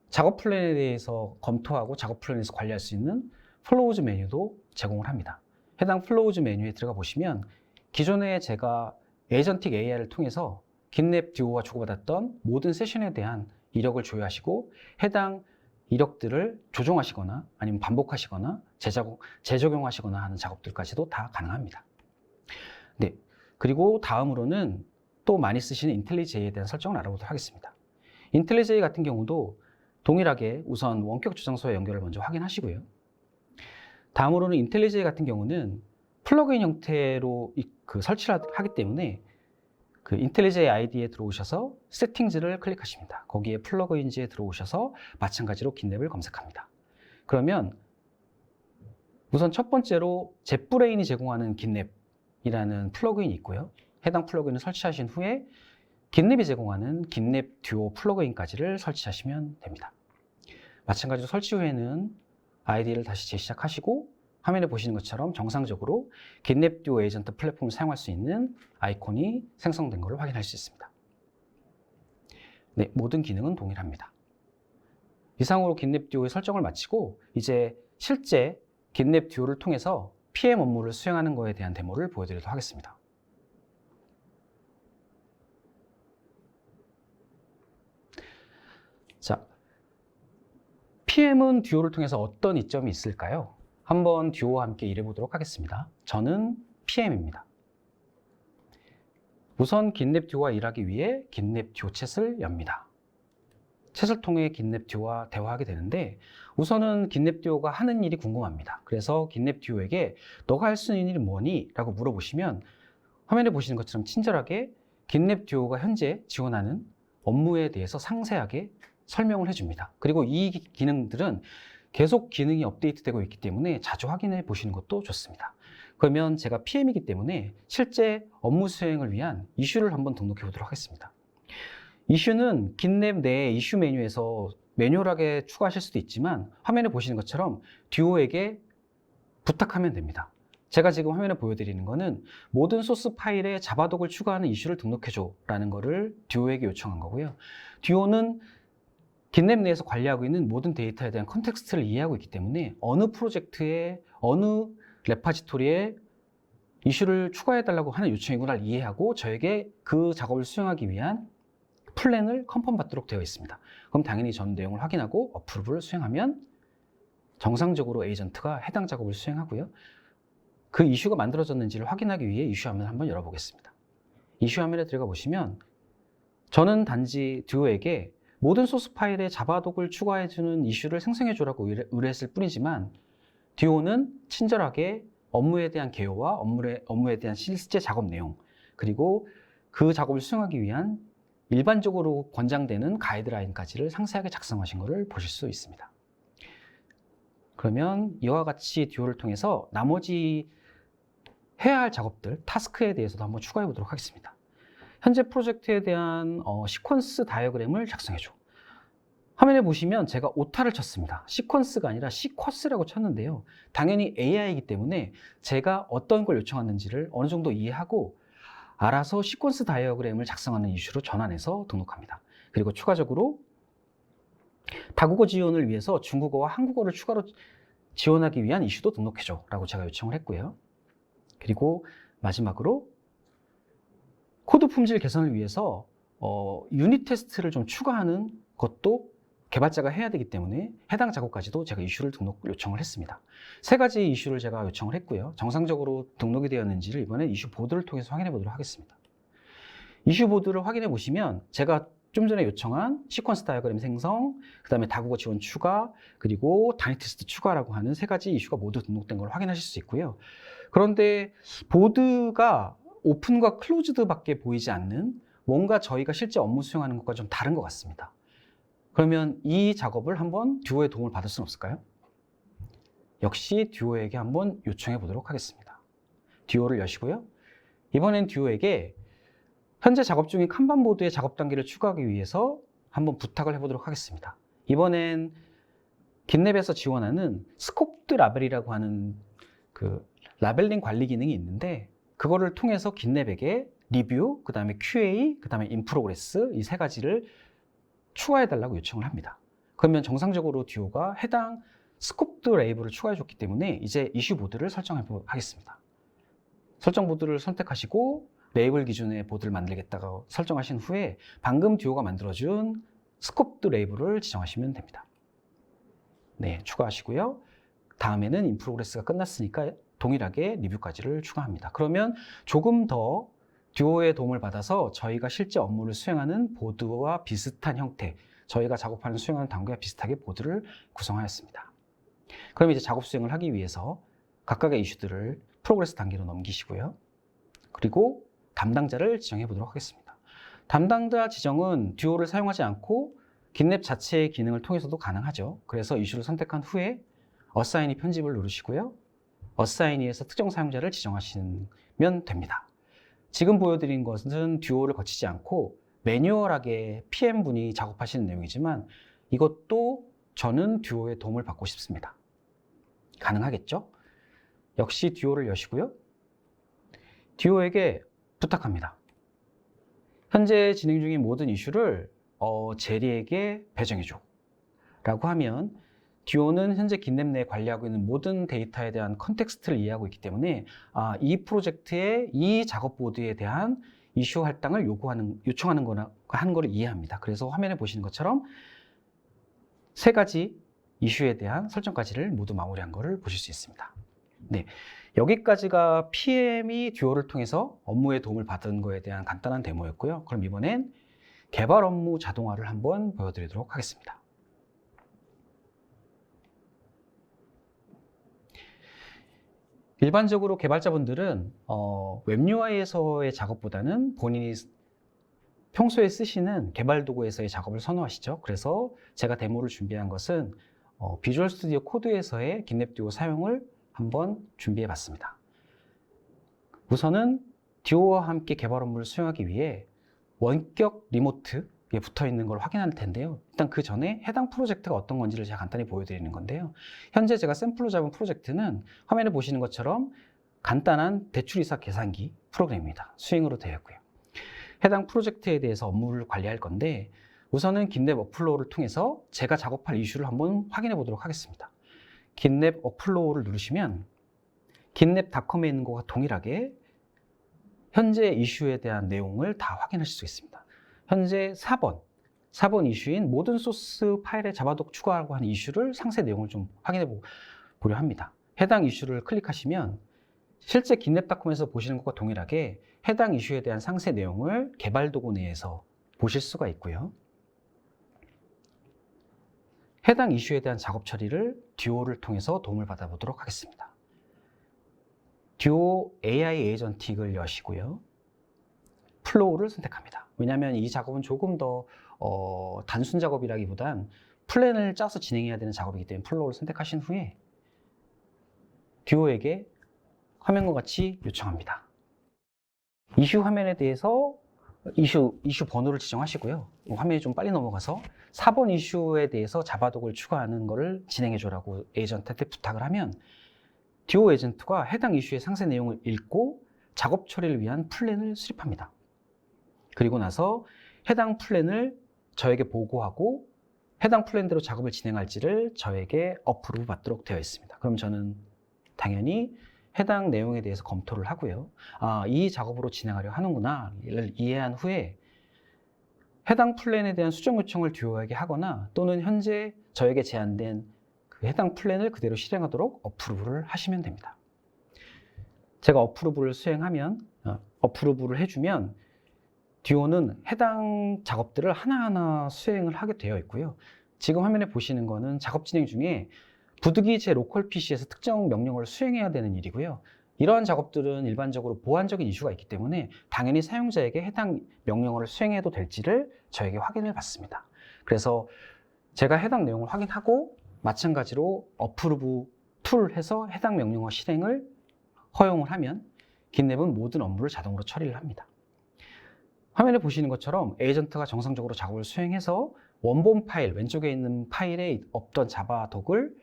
작업 플랜에 대해서 검토하고 작업 플랜에서 관리할 수 있는 플로우즈 메뉴도 제공을 합니다. 해당 플로우즈 메뉴에 들어가 보시면 기존에 제가 에이전틱 AI를 통해서 긴랩 듀오와 주고받았던 모든 세션에 대한 이력을 조회하시고 해당 이력들을 조정하시거나 아니면 반복하시거나 재적용하시거나 하는 작업들까지도 다 가능합니다. 네, 그리고 다음으로는 또 많이 쓰시는 인텔리제이에 대한 설정을 알아보도록 하겠습니다. 인텔리제이 같은 경우도 동일하게 우선 원격 저장소에 연결을 먼저 확인하시고요. 다음으로는 인텔리제이 같은 경우는 플러그인 형태로 설치를 하기 때문에 그 인텔리제이 아이디에 들어오셔서 세팅즈를 클릭하십니다. 거기에 플러그인즈에 들어오셔서 마찬가지로 긴랩을 검색합니다. 그러면 우선 첫 번째로 젯브레인이 제공하는 긴랩이라는 플러그인이 있고요. 해당 플러그인을 설치하신 후에 긴랩이 제공하는 긴랩 듀오 플러그인까지를 설치하시면 됩니다. 마찬가지로 설치 후에는 아이디를 다시 재시작하시고 화면에 보시는 것처럼 정상적으로 긴랩 듀오 에이전트 플랫폼을 사용할 수 있는 아이콘이 생성된 것을 확인할 수 있습니다. 네, 모든 기능은 동일합니다. 이상으로 긴랩 듀오의 설정을 마치고 이제 실제 긴랩 듀오를 통해서 PM 업무를 수행하는 것에 대한 데모를 보여드리도록 하겠습니다. 자, PM은 듀오를 통해서 어떤 이점이 있을까요? 한번 듀오와 함께 일해보도록 하겠습니다. 저는 PM입니다. 우선 긴랩 듀오와 일하기 위해 긴랩 듀오 챗을 엽니다. 챗을 통해 긴랩 듀오와 대화하게 되는데 우선은 긴랩 듀오가 하는 일이 궁금합니다. 그래서 긴랩 듀오에게 너가 할 수 있는 일이 뭐니? 라고 물어보시면 화면에 보시는 것처럼 친절하게 긴랩 듀오가 현재 지원하는 업무에 대해서 상세하게 설명을 해줍니다. 그리고 이 기능들은 계속 기능이 업데이트되고 있기 때문에 자주 확인해 보시는 것도 좋습니다. 그러면 제가 PM이기 때문에 실제 업무 수행을 위한 이슈를 한번 등록해 보도록 하겠습니다. 이슈는 긴랩 내 이슈 메뉴에서 매뉴얼하게 추가하실 수도 있지만 화면에 보시는 것처럼 듀오에게 부탁하면 됩니다. 제가 지금 화면에 보여드리는 거는 모든 소스 파일에 자바독을 추가하는 이슈를 등록해줘 라는 거를 듀오에게 요청한 거고요. 듀오는 긴랩 내에서 관리하고 있는 모든 데이터에 대한 컨텍스트를 이해하고 있기 때문에 어느 프로젝트에 어느 레파지토리에 이슈를 추가해달라고 하는 요청이구나를 이해하고 저에게 그 작업을 수행하기 위한 플랜을 컨펌 받도록 되어 있습니다. 그럼 당연히 전 내용을 확인하고 어프로브를 수행하면 정상적으로 에이전트가 해당 작업을 수행하고요. 그 이슈가 만들어졌는지를 확인하기 위해 이슈 화면을 한번 열어보겠습니다. 이슈 화면에 들어가 보시면 저는 단지 듀오에게 모든 소스 파일에 자바독을 추가해주는 이슈를 생성해주라고 의뢰했을 뿐이지만 듀오는 친절하게 업무에 대한 개요와 업무에 대한 실제 작업 내용 그리고 그 작업을 수행하기 위한 일반적으로 권장되는 가이드라인까지를 상세하게 작성하신 것을 보실 수 있습니다. 그러면 이와 같이 듀오를 통해서 나머지 해야 할 작업들, 타스크에 대해서도 한번 추가해 보도록 하겠습니다. 현재 프로젝트에 대한 시퀀스 다이어그램을 작성해줘. 화면에 보시면 제가 오타를 쳤습니다. 시퀀스가 아니라 시퀀스라고 쳤는데요. 당연히 AI이기 때문에 제가 어떤 걸 요청하는지를 어느 정도 이해하고 알아서 시퀀스 다이어그램을 작성하는 이슈로 전환해서 등록합니다. 그리고 추가적으로 다국어 지원을 위해서 중국어와 한국어를 추가로 지원하기 위한 이슈도 등록해줘 라고 제가 요청을 했고요. 그리고 마지막으로 코드 품질 개선을 위해서 유닛 테스트를 좀 추가하는 것도 개발자가 해야 되기 때문에 해당 작업까지도 제가 이슈를 등록 요청을 했습니다. 세 가지 이슈를 제가 요청을 했고요. 정상적으로 등록이 되었는지를 이번에 이슈 보드를 통해서 확인해 보도록 하겠습니다. 이슈 보드를 확인해 보시면 제가 좀 전에 요청한 시퀀스 다이어그램 생성, 그 다음에 다국어 지원 추가, 그리고 단위 테스트 추가라고 하는 세 가지 이슈가 모두 등록된 걸 확인하실 수 있고요. 그런데 보드가 오픈과 클로즈드밖에 보이지 않는 뭔가 저희가 실제 업무 수행하는 것과 좀 다른 것 같습니다. 그러면 이 작업을 한번 듀오의 도움을 받을 수는 없을까요? 역시 듀오에게 한번 요청해 보도록 하겠습니다. 듀오를 여시고요. 이번엔 듀오에게 현재 작업 중인 칸반 보드의 작업 단계를 추가하기 위해서 한번 부탁을 해보도록 하겠습니다. 이번엔 긴랩에서 지원하는 스코프드 라벨이라고 하는 그 라벨링 관리 기능이 있는데 그거를 통해서 긴랩에게 리뷰, 그 다음에 QA, 그 다음에 인프로그레스 이 세 가지를 추가해달라고 요청을 합니다. 그러면 정상적으로 듀오가 해당 스코프드 레이블을 추가해줬기 때문에 이제 이슈 보드를 설정하겠습니다. 설정 보드를 선택하시고 레이블 기준의 보드를 만들겠다고 설정하신 후에 방금 듀오가 만들어준 스코프드 레이블을 지정하시면 됩니다. 네, 추가하시고요. 다음에는 인프로그레스가 끝났으니까 동일하게 리뷰까지를 추가합니다. 그러면 조금 더 듀오의 도움을 받아서 저희가 실제 업무를 수행하는 보드와 비슷한 형태, 저희가 작업하는 수행하는 단계와 비슷하게 보드를 구성하였습니다. 그럼 이제 작업 수행을 하기 위해서 각각의 이슈들을 프로그레스 단계로 넘기시고요. 그리고 담당자를 지정해 보도록 하겠습니다. 담당자 지정은 듀오를 사용하지 않고 긴랩 자체의 기능을 통해서도 가능하죠. 그래서 이슈를 선택한 후에 어사인이 편집을 누르시고요. 어사인이에서 특정 사용자를 지정하시면 됩니다. 지금 보여드린 것은 듀오를 거치지 않고 매뉴얼하게 PM분이 작업하시는 내용이지만 이것도 저는 듀오의 도움을 받고 싶습니다. 가능하겠죠? 역시 듀오를 여시고요. 듀오에게 부탁합니다. 현재 진행 중인 모든 이슈를 제리에게 배정해줘 라고 하면 듀오는 현재 긴랩 내에 관리하고 있는 모든 데이터에 대한 컨텍스트를 이해하고 있기 때문에 이 프로젝트의 이 작업 보드에 대한 이슈 할당을 요청하는 거나 하는 거를 이해합니다. 그래서 화면에 보시는 것처럼 세 가지 이슈에 대한 설정까지를 모두 마무리한 것을 보실 수 있습니다. 네, 여기까지가 PM이 듀오를 통해서 업무에 도움을 받은 거에 대한 간단한 데모였고요. 그럼 이번엔 개발 업무 자동화를 한번 보여드리도록 하겠습니다. 일반적으로 개발자분들은 웹 UI에서의 작업보다는 본인이 평소에 쓰시는 개발 도구에서의 작업을 선호하시죠. 그래서 제가 데모를 준비한 것은 비주얼 스튜디오 코드에서의 긴랩 듀오 사용을 한번 준비해 봤습니다. 우선은 듀오와 함께 개발 업무를 수행하기 위해 원격 리모트에 붙어 있는 걸 확인할 텐데요. 일단 그 전에 해당 프로젝트가 어떤 건지를 제가 간단히 보여드리는 건데요. 현재 제가 샘플로 잡은 프로젝트는 화면에 보시는 것처럼 간단한 대출이사 계산기 프로그램입니다. 스윙으로 되어 있고요. 해당 프로젝트에 대해서 업무를 관리할 건데 우선은 긴랩 워크플로우를 통해서 제가 작업할 이슈를 한번 확인해 보도록 하겠습니다. 긴랩 워크플로우를 누르시면 긴랩닷컴에 있는 것과 동일하게 현재 이슈에 대한 내용을 다 확인하실 수 있습니다. 현재 4번 이슈인 모든 소스 파일에 자바독 추가하고 하는 이슈를 상세 내용을 좀 확인해 보려 합니다. 해당 이슈를 클릭하시면 실제 긴랩닷컴에서 보시는 것과 동일하게 해당 이슈에 대한 상세 내용을 개발 도구 내에서 보실 수가 있고요. 해당 이슈에 대한 작업 처리를 듀오를 통해서 도움을 받아보도록 하겠습니다. 듀오 AI 에이전틱을 여시고요. 플로우를 선택합니다. 왜냐하면 이 작업은 조금 더 단순 작업이라기보단 플랜을 짜서 진행해야 되는 작업이기 때문에 플로우를 선택하신 후에 듀오에게 화면과 같이 요청합니다. 이슈 화면에 대해서 이슈 번호를 지정하시고요. 화면이 좀 빨리 넘어가서 4번 이슈에 대해서 자바독을 추가하는 것을 진행해줘라고 에이전트한테 부탁을 하면 듀오 에이전트가 해당 이슈의 상세 내용을 읽고 작업 처리를 위한 플랜을 수립합니다. 그리고 나서 해당 플랜을 저에게 보고하고 해당 플랜대로 작업을 진행할지를 저에게 어프로브 받도록 되어 있습니다. 그럼 저는 당연히 해당 내용에 대해서 검토를 하고요. 이 작업으로 진행하려 하는구나를 이해한 후에 해당 플랜에 대한 수정 요청을 듀오에게 하거나 또는 현재 저에게 제안된 그 해당 플랜을 그대로 실행하도록 어프로브를 하시면 됩니다. 제가 어프로브를 어프로브를 해주면 듀오는 해당 작업들을 하나하나 수행을 하게 되어 있고요. 지금 화면에 보시는 거는 작업 진행 중에 부득이 제 로컬 PC에서 특정 명령어를 수행해야 되는 일이고요. 이러한 작업들은 일반적으로 보안적인 이슈가 있기 때문에 당연히 사용자에게 해당 명령어를 수행해도 될지를 저에게 확인을 받습니다. 그래서 제가 해당 내용을 확인하고 마찬가지로 어프로브 툴 해서 해당 명령어 실행을 허용을 하면 긴랩은 모든 업무를 자동으로 처리를 합니다. 화면에 보시는 것처럼 에이전트가 정상적으로 작업을 수행해서 원본 파일, 왼쪽에 있는 파일에 없던 자바독을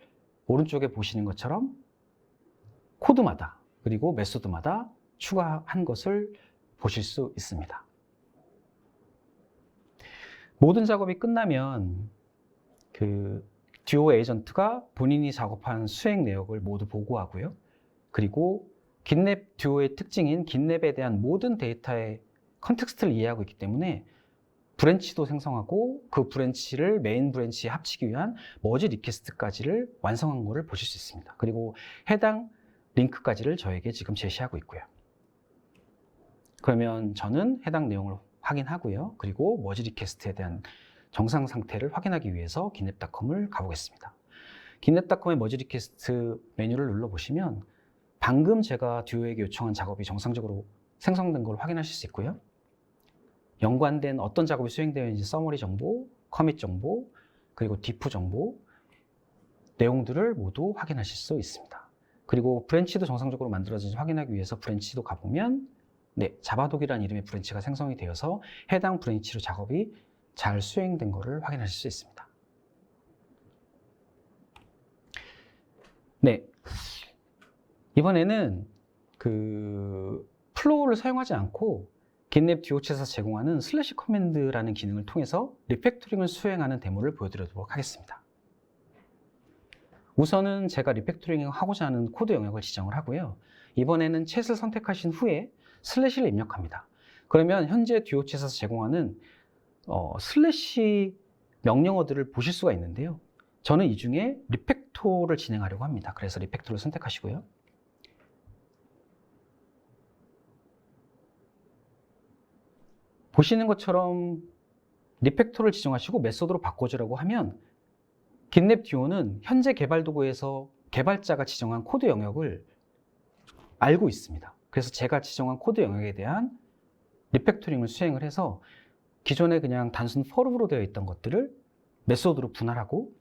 오른쪽에 보시는 것처럼 코드마다 그리고 메소드마다 추가한 것을 보실 수 있습니다. 모든 작업이 끝나면 그 듀오 에이전트가 본인이 작업한 수행 내역을 모두 보고하고요. 그리고 긴랩 듀오의 특징인 긴랩에 대한 모든 데이터의 컨텍스트를 이해하고 있기 때문에 브랜치도 생성하고 그 브랜치를 메인 브랜치에 합치기 위한 머지 리퀘스트까지를 완성한 것을 보실 수 있습니다. 그리고 해당 링크까지를 저에게 지금 제시하고 있고요. 그러면 저는 해당 내용을 확인하고요. 그리고 머지 리퀘스트에 대한 정상 상태를 확인하기 위해서 긴랩닷컴을 가보겠습니다. 긴랩닷컴의 머지 리퀘스트 메뉴를 눌러보시면 방금 제가 듀오에게 요청한 작업이 정상적으로 생성된 걸 확인하실 수 있고요. 연관된 어떤 작업이 수행되어 있는지 서머리 정보, 커밋 정보, 그리고 디프 정보 내용들을 모두 확인하실 수 있습니다. 그리고 브랜치도 정상적으로 만들어진지 확인하기 위해서 브랜치도 가보면 자바독이라는 이름의 브랜치가 생성이 되어서 해당 브랜치로 작업이 잘 수행된 것을 확인하실 수 있습니다. 이번에는 그 플로우를 사용하지 않고 긴랩 듀오챗에서 제공하는 슬래시 커맨드라는 기능을 통해서 리팩토링을 수행하는 데모를 보여드리도록 하겠습니다. 우선은 제가 리팩토링을 하고자 하는 코드 영역을 지정을 하고요. 이번에는 챗을 선택하신 후에 슬래시를 입력합니다. 그러면 현재 듀오챗에서 제공하는 슬래시 명령어들을 보실 수가 있는데요. 저는 이 중에 리팩토를 진행하려고 합니다. 그래서 리팩토를 선택하시고요. 보시는 것처럼 리팩토를 지정하시고 메소드로 바꿔주라고 하면 긴랩 듀오는 현재 개발 도구에서 개발자가 지정한 코드 영역을 알고 있습니다. 그래서 제가 지정한 코드 영역에 대한 리팩토링을 수행을 해서 기존에 그냥 단순 for으로 되어 있던 것들을 메소드로 분할하고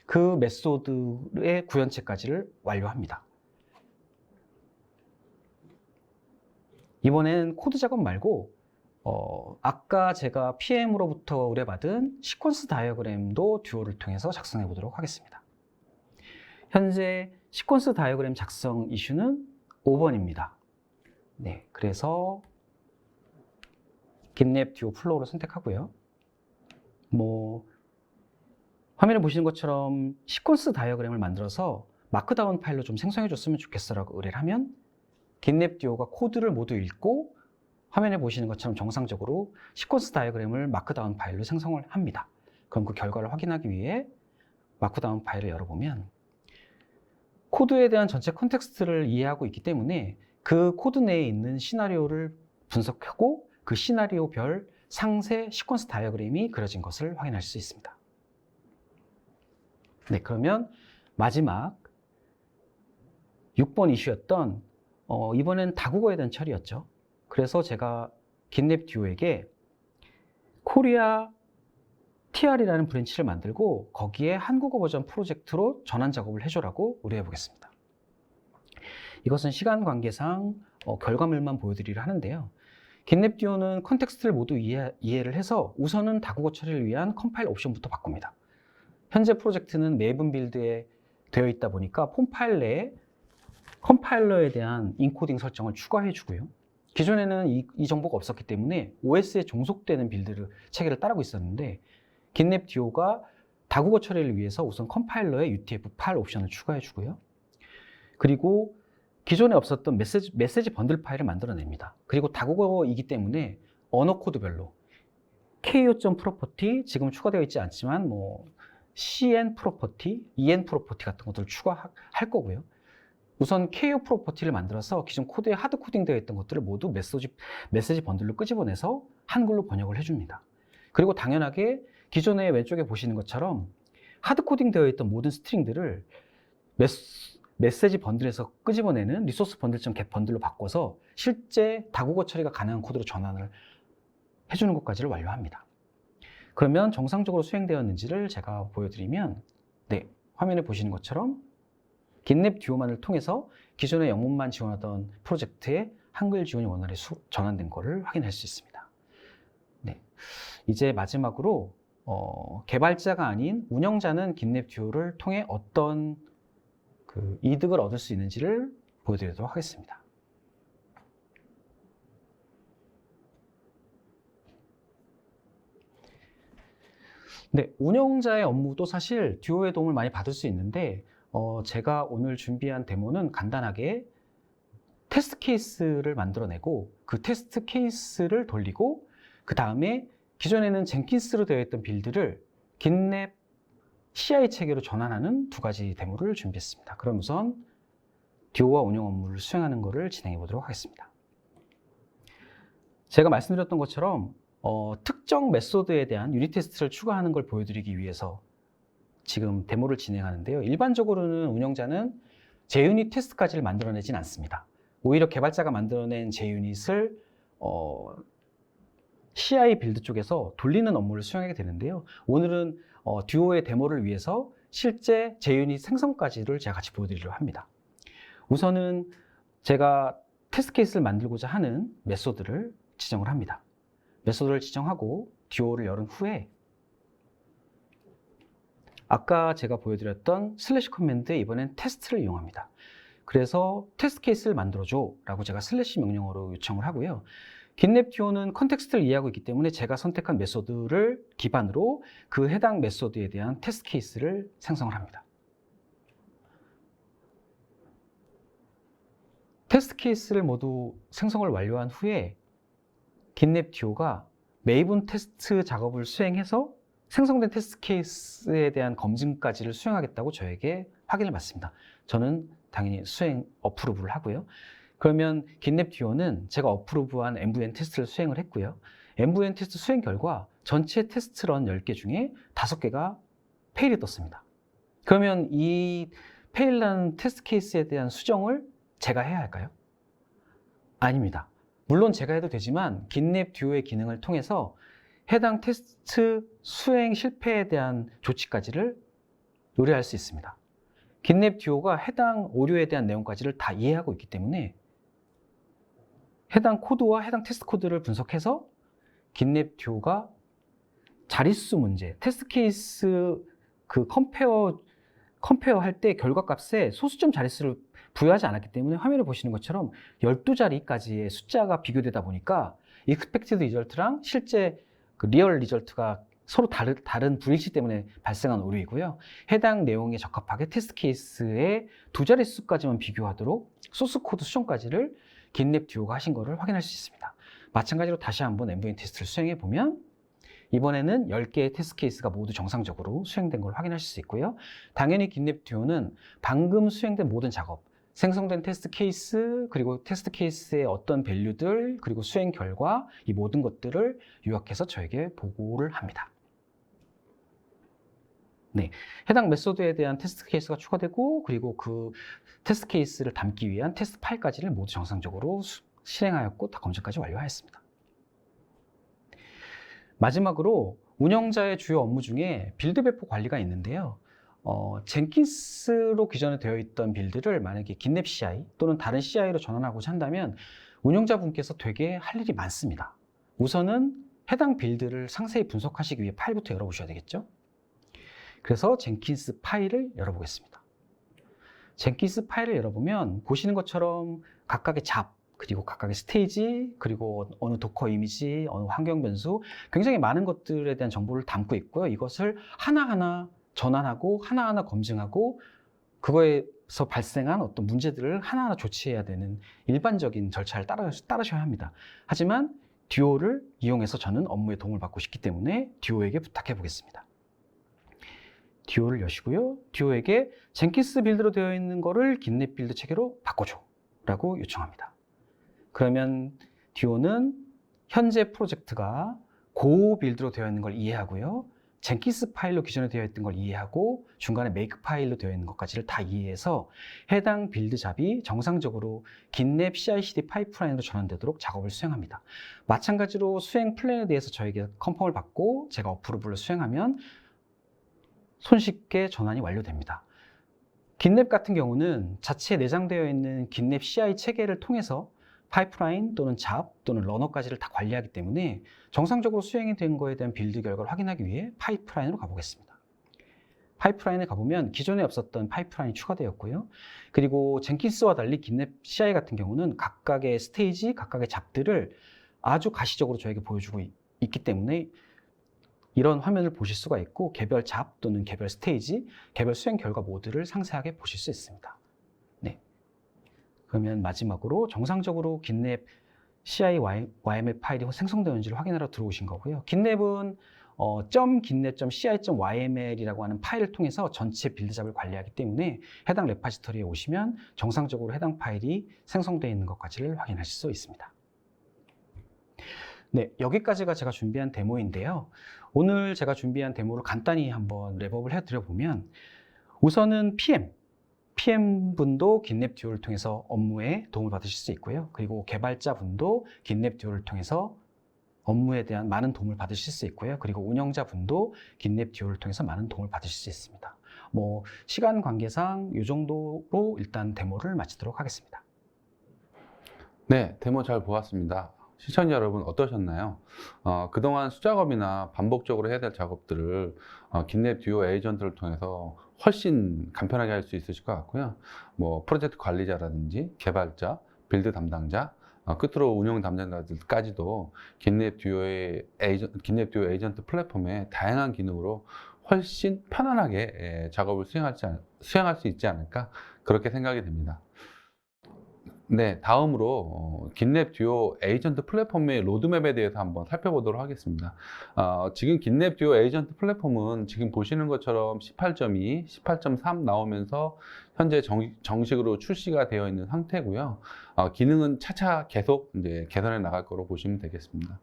그 메소드의 구현체까지를 완료합니다. 이번엔 코드 작업 말고 아까 제가 PM으로부터 의뢰받은 시퀀스 다이어그램도 듀오를 통해서 작성해 보도록 하겠습니다. 현재 시퀀스 다이어그램 작성 이슈는 5번입니다. 그래서 긴랩 듀오 플로우를 선택하고요. 화면에 보시는 것처럼 시퀀스 다이어그램을 만들어서 마크다운 파일로 좀 생성해 줬으면 좋겠어라고 의뢰를 하면 긴랩 듀오가 코드를 모두 읽고 화면에 보시는 것처럼 정상적으로 시퀀스 다이어그램을 마크다운 파일로 생성을 합니다. 그럼 그 결과를 확인하기 위해 마크다운 파일을 열어보면 코드에 대한 전체 컨텍스트를 이해하고 있기 때문에 그 코드 내에 있는 시나리오를 분석하고 그 시나리오별 상세 시퀀스 다이어그램이 그려진 것을 확인할 수 있습니다. 그러면 마지막 6번 이슈였던 이번엔 다국어에 대한 처리였죠. 그래서 제가 긴랩 듀오에게 코리아 TR이라는 브랜치를 만들고 거기에 한국어 버전 프로젝트로 전환 작업을 해줘라고 의뢰해 보겠습니다. 이것은 시간 관계상 결과물만 보여드리려 하는데요. 긴랩 듀오는 컨텍스트를 모두 이해를 해서 우선은 다국어 처리를 위한 컴파일 옵션부터 바꿉니다. 현재 프로젝트는 매분 빌드에 되어 있다 보니까 폼 파일 내에 컴파일러에 대한 인코딩 설정을 추가해 주고요. 기존에는 이 정보가 없었기 때문에 OS에 종속되는 빌드 체계를 따르고 있었는데 긴랩 듀오가 다국어 처리를 위해서 우선 컴파일러에 UTF-8 옵션을 추가해 주고요. 그리고 기존에 없었던 메시지 번들 파일을 만들어냅니다. 그리고 다국어이기 때문에 언어 코드별로 ko.property 지금 추가되어 있지 않지만 뭐 cn property, en property 같은 것들을 추가할 거고요. 우선 ko 프로퍼티를 만들어서 기존 코드에 하드 코딩되어 있던 것들을 모두 메시지 번들로 끄집어내서 한글로 번역을 해줍니다. 그리고 당연하게 기존에 왼쪽에 보시는 것처럼 하드 코딩되어 있던 모든 스트링들을 메시지 번들에서 끄집어내는 리소스 번들.get 번들로 바꿔서 실제 다국어 처리가 가능한 코드로 전환을 해주는 것까지를 완료합니다. 그러면 정상적으로 수행되었는지를 제가 보여드리면 네, 화면에 보시는 것처럼 긴랩 듀오만을 통해서 기존의 영문만 지원하던 프로젝트에 한글 지원이 원활히 전환된 것을 확인할 수 있습니다. 네, 이제 마지막으로 개발자가 아닌 운영자는 긴랩 듀오를 통해 어떤 이득을 얻을 수 있는지를 보여드리도록 하겠습니다. 네, 운영자의 업무도 사실 듀오의 도움을 많이 받을 수 있는데 제가 오늘 준비한 데모는 간단하게 테스트 케이스를 만들어내고 그 테스트 케이스를 돌리고 그 다음에 기존에는 젠킨스로 되어 있던 빌드를 긴랩 CI 체계로 전환하는 두 가지 데모를 준비했습니다. 그럼 우선 듀오와 운영 업무를 수행하는 것을 진행해 보도록 하겠습니다. 제가 말씀드렸던 것처럼 특정 메소드에 대한 유닛 테스트를 추가하는 걸 보여드리기 위해서 지금 데모를 진행하는데요. 일반적으로는 운영자는 JUnit 테스트까지를 만들어내진 않습니다. 오히려 개발자가 만들어낸 JUnit을 CI 빌드 쪽에서 돌리는 업무를 수행하게 되는데요. 오늘은 듀오의 데모를 위해서 실제 JUnit 생성까지를 제가 같이 보여드리려고 합니다. 우선은 제가 테스트 케이스를 만들고자 하는 메소드를 지정을 합니다. 메소드를 지정하고 듀오를 열은 후에 아까 제가 보여드렸던 슬래시 커맨드에 이번엔 테스트를 이용합니다. 그래서 테스트 케이스를 만들어줘 라고 제가 슬래시 명령어로 요청을 하고요. 긴랩 듀오는 컨텍스트를 이해하고 있기 때문에 제가 선택한 메소드를 기반으로 그 해당 메소드에 대한 테스트 케이스를 생성을 합니다. 테스트 케이스를 모두 생성을 완료한 후에 긴랩 듀오가 매분 테스트 작업을 수행해서 생성된 테스트 케이스에 대한 검증까지를 수행하겠다고 저에게 확인을 받습니다. 저는 당연히 수행 어프로브를 하고요. 그러면 긴랩 듀오는 제가 어프로브한 MVN 테스트를 수행을 했고요. MVN 테스트 수행 결과 전체 테스트 런 10개 중에 5개가 페일이 떴습니다. 그러면 이 페일난 테스트 케이스에 대한 수정을 제가 해야 할까요? 아닙니다. 물론 제가 해도 되지만 긴랩 듀오의 기능을 통해서 해당 테스트 수행 실패에 대한 조치까지를 의뢰할 수 있습니다. 긴랩 듀오가 해당 오류에 대한 내용까지를 다 이해하고 있기 때문에 해당 코드와 해당 테스트 코드를 분석해서 긴랩 듀오가 자릿수 문제, 테스트 케이스 컴페어 할 때 결과값에 소수점 자릿수를 부여하지 않았기 때문에 화면에 보시는 것처럼 12자리까지의 숫자가 비교되다 보니까 expected result랑 실제 리얼 리절트가 서로 다른 불일치 때문에 발생한 오류이고요. 해당 내용에 적합하게 테스트 케이스의 2자릿수까지만 비교하도록 소스 코드 수정까지를 긴랩 듀오가 하신 것을 확인할 수 있습니다. 마찬가지로 다시 한번 MVN 테스트를 수행해 보면 이번에는 10개의 테스트 케이스가 모두 정상적으로 수행된 걸 확인하실 수 있고요. 당연히 긴랩 듀오는 방금 수행된 모든 작업, 생성된 테스트 케이스, 그리고 테스트 케이스의 어떤 밸류들, 그리고 수행 결과, 이 모든 것들을 요약해서 저에게 보고를 합니다. 네, 해당 메소드에 대한 테스트 케이스가 추가되고, 그리고 그 테스트 케이스를 담기 위한 테스트 파일까지를 모두 정상적으로 실행하였고, 다 검증까지 완료하였습니다. 마지막으로 운영자의 주요 업무 중에 빌드 배포 관리가 있는데요. 젠킨스로 기존에 되어 있던 빌드를 만약에 긴랩 CI 또는 다른 CI로 전환하고자 한다면 운영자분께서 되게 할 일이 많습니다. 우선은 해당 빌드를 상세히 분석하시기 위해 파일부터 열어보셔야 되겠죠? 그래서 젠킨스 파일을 열어보겠습니다. 젠킨스 파일을 열어보면 보시는 것처럼 각각의 잡, 그리고 각각의 스테이지, 그리고 어느 도커 이미지, 어느 환경 변수, 굉장히 많은 것들에 대한 정보를 담고 있고요. 이것을 하나하나 전환하고 하나하나 검증하고 그거에서 발생한 어떤 문제들을 하나하나 조치해야 되는 일반적인 절차를 따르셔야 합니다. 하지만 듀오를 이용해서 저는 업무에 도움을 받고 싶기 때문에 듀오에게 부탁해 보겠습니다. 듀오를 여시고요. 듀오에게 젠킨스 빌드로 되어 있는 거를 긴랩 빌드 체계로 바꿔줘 라고 요청합니다. 그러면 듀오는 현재 프로젝트가 고 빌드로 되어 있는 걸 이해하고요. 젠킨스 파일로 기존에 되어 있던 걸 이해하고 중간에 메이크 파일로 되어 있는 것까지를 다 이해해서 해당 빌드 잡이 정상적으로 긴랩 CI/CD 파이프라인으로 전환되도록 작업을 수행합니다. 마찬가지로 수행 플랜에 대해서 저에게 컨펌을 받고 제가 어프로브를 수행하면 손쉽게 전환이 완료됩니다. 긴랩 같은 경우는 자체에 내장되어 있는 긴랩 CI 체계를 통해서 파이프라인 또는 잡 또는 러너까지를 다 관리하기 때문에 정상적으로 수행이 된 거에 대한 빌드 결과를 확인하기 위해 파이프라인으로 가보겠습니다. 파이프라인에 가보면 기존에 없었던 파이프라인이 추가되었고요. 그리고 젠킨스와 달리 긴랩 CI 같은 경우는 각각의 스테이지, 각각의 잡들을 아주 가시적으로 저에게 보여주고 있기 때문에 이런 화면을 보실 수가 있고 개별 잡 또는 개별 스테이지, 개별 수행 결과 모드를 상세하게 보실 수 있습니다. 네. 그러면 마지막으로 정상적으로 긴랩 CI YML 파일이 생성되었는지를 확인하러 들어오신 거고요. 긴랩은 .긴랩.ci.yml이라고 하는 파일을 통해서 전체 빌드 잡을 관리하기 때문에 해당 레파지터리에 오시면 정상적으로 해당 파일이 생성되어 있는 것까지를 확인하실 수 있습니다. 네, 여기까지가 제가 준비한 데모인데요. 오늘 제가 준비한 데모를 간단히 한번 랩업을 해드려보면 우선은 PM분도 긴랩 듀오를 통해서 업무에 도움을 받으실 수 있고요. 그리고 개발자분도 긴랩 듀오를 통해서 업무에 대한 많은 도움을 받으실 수 있고요. 그리고 운영자분도 긴랩 듀오를 통해서 많은 도움을 받으실 수 있습니다. 시간 관계상 이 정도로 일단 데모를 마치도록 하겠습니다. 네, 데모 잘 보았습니다. 시청자 여러분 어떠셨나요? 그동안 수작업이나 반복적으로 해야 될 작업들을 긴랩 듀오 에이전트를 통해서 훨씬 간편하게 할 수 있으실 것 같고요. 프로젝트 관리자라든지 개발자, 빌드 담당자, 끝으로 운영 담당자들까지도 긴랩 듀오 에이전트 플랫폼의 다양한 기능으로 훨씬 편안하게 작업을 수행할 수 있지 않을까 그렇게 생각이 됩니다. 네, 다음으로 긴랩 듀오 에이전트 플랫폼의 로드맵에 대해서 한번 살펴보도록 하겠습니다. 지금 긴랩 듀오 에이전트 플랫폼은 지금 보시는 것처럼 18.2, 18.3 나오면서 현재 정식으로 출시가 되어 있는 상태고요. 기능은 차차 계속 이제 개선해 나갈 거로 보시면 되겠습니다.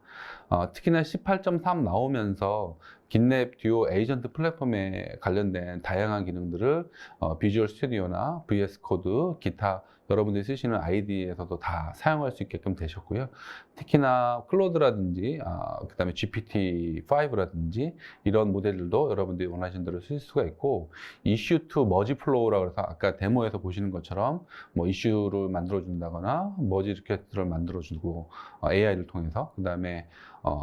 특히나 18.3 나오면서 긴랩 듀오 에이전트 플랫폼에 관련된 다양한 기능들을 비주얼 스튜디오나 VS 코드, 기타 여러분들이 쓰시는 ID에서도 다 사용할 수 있게끔 되셨고요. 특히나 클로드라든지 그 다음에 GPT-5라든지 이런 모델들도 여러분들이 원하시는 대로 쓸 수가 있고, 이슈2 머지 플로우라고 해서 아까 데모에서 보시는 것처럼 이슈를 만들어 준다거나 머지 리퀘스트를 만들어 주고 AI를 통해서, 그 다음에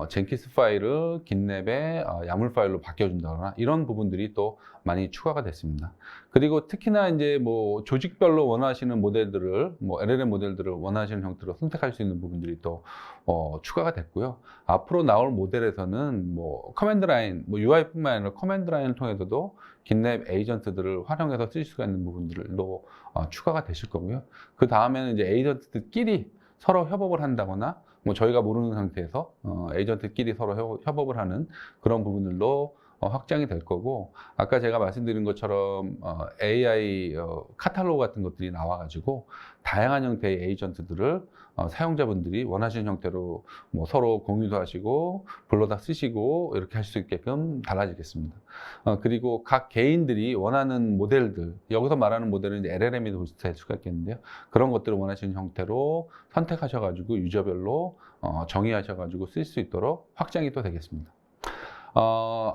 젠킨스 파일을 긴랩의 야물 파일로 바꿔준다거나 이런 부분들이 또 많이 추가가 됐습니다. 그리고 특히나 이제 조직별로 원하시는 모델들을 LLM 모델들을 원하시는 형태로 선택할 수 있는 부분들이 또 추가가 됐고요. 앞으로 나올 모델에서는 커맨드 라인, UI뿐만 아니라 커맨드 라인을 통해서도 긴랩 에이전트들을 활용해서 쓸 수가 있는 부분들도 추가가 되실 거고요. 그 다음에는 이제 에이전트들끼리 서로 협업을 한다거나 저희가 모르는 상태에서 에이전트끼리 서로 협업을 하는 그런 부분들도 확장이 될 거고, 아까 제가 말씀드린 것처럼 AI 카탈로그 같은 것들이 나와가지고 다양한 형태의 에이전트들을 사용자분들이 원하시는 형태로 서로 공유도 하시고 불러다 쓰시고 이렇게 할 수 있게끔 달라지겠습니다. 그리고 각 개인들이 원하는 모델들, 여기서 말하는 모델은 이제 LLM이 될 수가 있겠는데요. 그런 것들을 원하시는 형태로 선택하셔가지고 유저별로 정의하셔가지고 쓸 수 있도록 확장이 또 되겠습니다.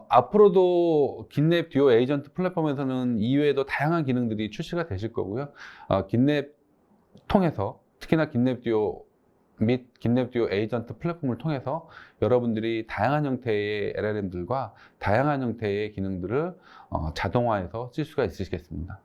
앞으로도 긴랩 듀오 에이전트 플랫폼에서는 이외에도 다양한 기능들이 출시가 되실 거고요. 긴랩 통해서 특히나 긴랩 듀오 및 긴랩 듀오 에이전트 플랫폼을 통해서 여러분들이 다양한 형태의 LLM들과 다양한 형태의 기능들을 자동화해서 쓸 수가 있으시겠습니다.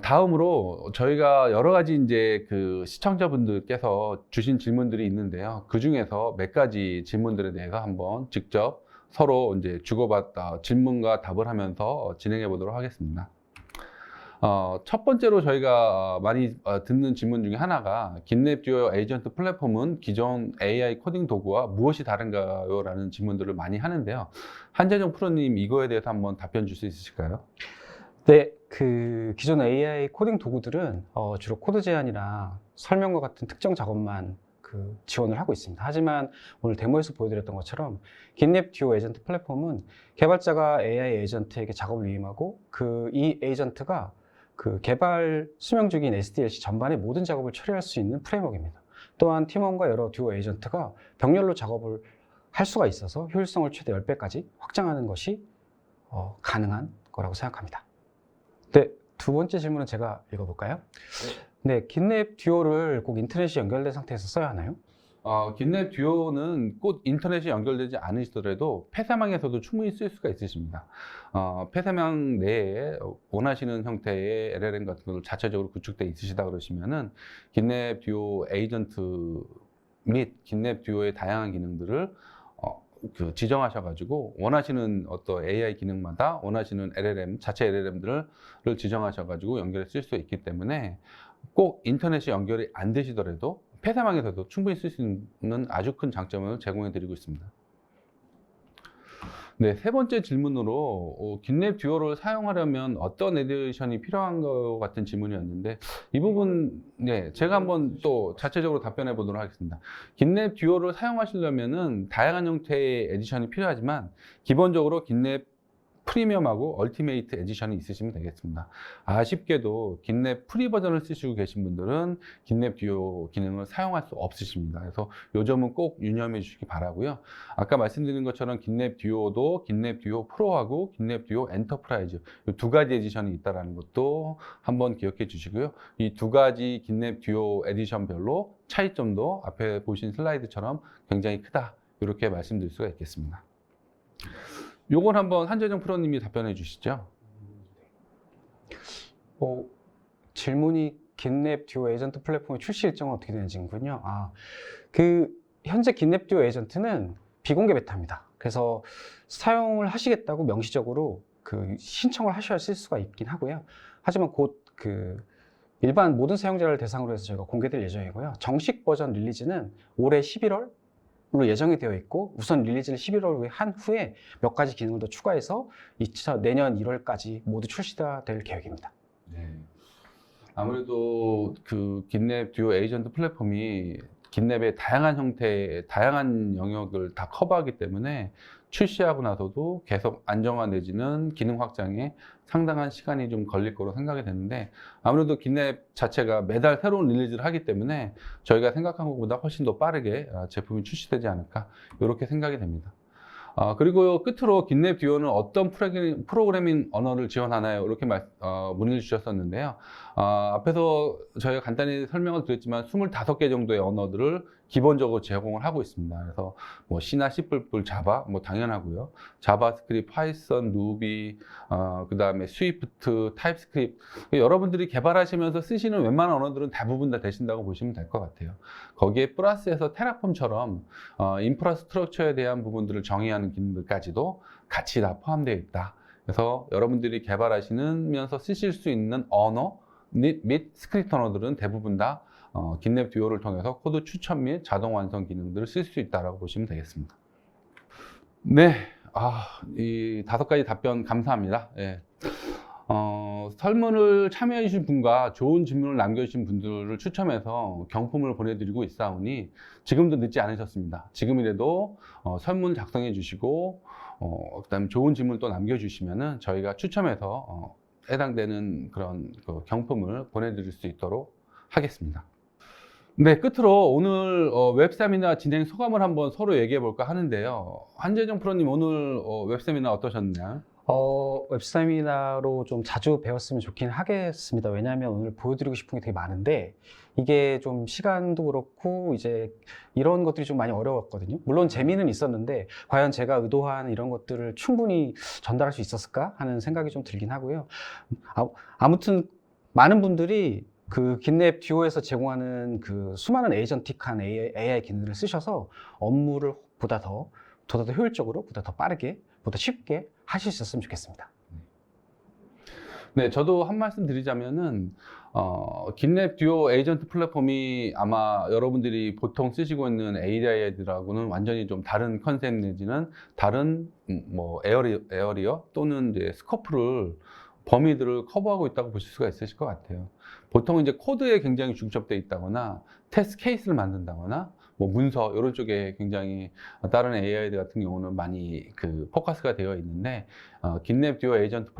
다음으로 저희가 여러 가지 이제 그 시청자분들께서 주신 질문들이 있는데요. 그 중에서 몇 가지 질문들에 대해서 한번 직접 서로 이제 주고받다 질문과 답을 하면서 진행해 보도록 하겠습니다. 첫 번째로 저희가 많이 듣는 질문 중에 하나가 긴랩 듀오 에이전트 플랫폼은 기존 AI 코딩 도구와 무엇이 다른가요? 라는 질문들을 많이 하는데요. 한재정 프로님 이거에 대해서 한번 답변 줄 수 있으실까요? 네, 그 기존 AI 코딩 도구들은 주로 코드 제안이나 설명과 같은 특정 작업만 그 지원을 하고 있습니다. 하지만 오늘 데모에서 보여드렸던 것처럼 긴랩 듀오 에이전트 플랫폼은 개발자가 AI 에이전트에게 작업을 위임하고 이 에이전트가 그 개발 수명 중인 SDLC 전반의 모든 작업을 처리할 수 있는 프레임워크입니다. 또한 팀원과 여러 듀오 에이전트가 병렬로 작업을 할 수가 있어서 효율성을 최대 10배까지 확장하는 것이 가능한 거라고 생각합니다. 네, 두 번째 질문은 제가 읽어볼까요? 네, 긴랩 듀오를 꼭 인터넷이 연결된 상태에서 써야 하나요? 긴랩 듀오는 꼭 인터넷이 연결되지 않으시더라도 폐사망에서도 충분히 쓸 수가 있으십니다. 폐사망 내에 원하시는 형태의 LLM 같은 것을 자체적으로 구축되어 있으시다 그러시면은 긴랩 듀오 에이전트 및 긴랩 듀오의 다양한 기능들을 지정하셔가지고 원하시는 어떤 AI 기능마다 원하시는 LLM, 자체 LLM들을 지정하셔가지고 연결해 쓸 수 있기 때문에 꼭 인터넷이 연결이 안 되시더라도 폐사망에서도 충분히 쓸 수 있는 아주 큰 장점을 제공해 드리고 있습니다. 네, 세 번째 질문으로 긴랩 듀오를 사용하려면 어떤 에디션이 필요한 것 같은 질문이었는데 이 부분 제가 한번 또 자체적으로 답변해 보도록 하겠습니다. 긴랩 듀오를 사용하시려면은 다양한 형태의 에디션이 필요하지만 기본적으로 긴랩 프리미엄하고 얼티메이트 에디션이 있으시면 되겠습니다. 아쉽게도 긴랩 프리 버전을 쓰시고 계신 분들은 긴랩 듀오 기능을 사용할 수 없으십니다. 그래서 이 점은 꼭 유념해 주시기 바라고요. 아까 말씀드린 것처럼 긴랩 듀오도 긴랩 듀오 프로하고 긴랩 듀오 엔터프라이즈 이 두 가지 에디션이 있다는 것도 한번 기억해 주시고요. 이 두 가지 긴랩 듀오 에디션별로 차이점도 앞에 보신 슬라이드처럼 굉장히 크다 이렇게 말씀드릴 수가 있겠습니다. 요건 한번 한재정 프로님이 답변해 주시죠. 질문이 긴랩 듀오 에이전트 플랫폼의 출시 일정은 어떻게 되는지군요. 현재 긴랩 듀오 에이전트는 비공개 베타입니다. 그래서 사용을 하시겠다고 명시적으로 신청을 하셔야 쓸 수가 있긴 하고요. 하지만 곧 일반 모든 사용자를 대상으로 해서 저희가 공개될 예정이고요. 정식 버전 릴리즈는 올해 11월 로 예정이 되어 있고 우선 릴리즈를 11월 한 후에 몇 가지 기능을 더 추가해서 내년 1월까지 모두 출시가 될 계획입니다. 네. 아무래도 긴랩 듀오 에이전트 플랫폼이 긴랩의 다양한 형태의 다양한 영역을 다 커버하기 때문에 출시하고 나서도 계속 안정화 내지는 기능 확장에 상당한 시간이 좀 걸릴 거로 생각이 되는데 아무래도 긴랩 자체가 매달 새로운 릴리즈를 하기 때문에 저희가 생각한 것보다 훨씬 더 빠르게 제품이 출시되지 않을까 이렇게 생각이 됩니다. 그리고 끝으로 긴랩 듀오는 어떤 프로그래밍 언어를 지원하나요? 이렇게 문의를 주셨었는데요. 앞에서 저희가 간단히 설명을 드렸지만 25개 정도의 언어들을 기본적으로 제공을 하고 있습니다. 그래서 뭐 C나 C++, 자바, 뭐 당연하고요. 자바스크립트, 파이썬, 루비, 그 다음에 스위프트, 타입스크립트. 여러분들이 개발하시면서 쓰시는 웬만한 언어들은 대부분 다 되신다고 보시면 될 것 같아요. 거기에 플러스해서 테라폼처럼 인프라스트럭처에 대한 부분들을 정의하는 기능들까지도 같이 다 포함되어 있다. 그래서 여러분들이 개발하시면서 쓰실 수 있는 언어 및 스크립트 언어들은 대부분 다 긴랩 듀오를 통해서 코드 추천 및 자동 완성 기능들을 쓸 수 있다고 보시면 되겠습니다. 네, 이 5가지 답변 감사합니다. 예. 설문을 참여해 주신 분과 좋은 질문을 남겨주신 분들을 추첨해서 경품을 보내드리고 있사오니 지금도 늦지 않으셨습니다. 지금이라도 설문 작성해 주시고 그다음에 좋은 질문 또 남겨주시면은 저희가 추첨해서 해당되는 그런 경품을 보내드릴 수 있도록 하겠습니다. 네, 끝으로 오늘 웹세미나 진행 소감을 한번 서로 얘기해 볼까 하는데요. 한재정 프로님 오늘 웹세미나 어떠셨나요? 웹세미나로 좀 자주 배웠으면 좋긴 하겠습니다. 왜냐하면 오늘 보여드리고 싶은 게 되게 많은데 이게 좀 시간도 그렇고 이제 이런 것들이 좀 많이 어려웠거든요. 물론 재미는 있었는데 과연 제가 의도한 이런 것들을 충분히 전달할 수 있었을까 하는 생각이 좀 들긴 하고요. 아무튼 많은 분들이 그 긴랩 듀오에서 제공하는 그 수많은 에이전틱한 AI 기능을 쓰셔서 업무를 보다 더 효율적으로, 보다 더 빠르게, 보다 쉽게 하실 수 있었으면 좋겠습니다. 네, 저도 한 말씀 드리자면은, 긴랩 듀오 에이전트 플랫폼이 아마 여러분들이 보통 쓰시고 있는 AI들하고는 완전히 좀 다른 컨셉 내지는 다른, 뭐, 에어리어 또는 이제 스코프를 범위들을 커버하고 있다고 보실 수가 있으실 것 같아요. 보통 이제 코드에 굉장히 중첩되어 있다거나 테스트 케이스를 만든다거나 뭐 문서 이런 쪽에 굉장히 다른 AI들 같은 경우는 많이 그 포커스가 되어 있는데 긴랩 듀오 에이전트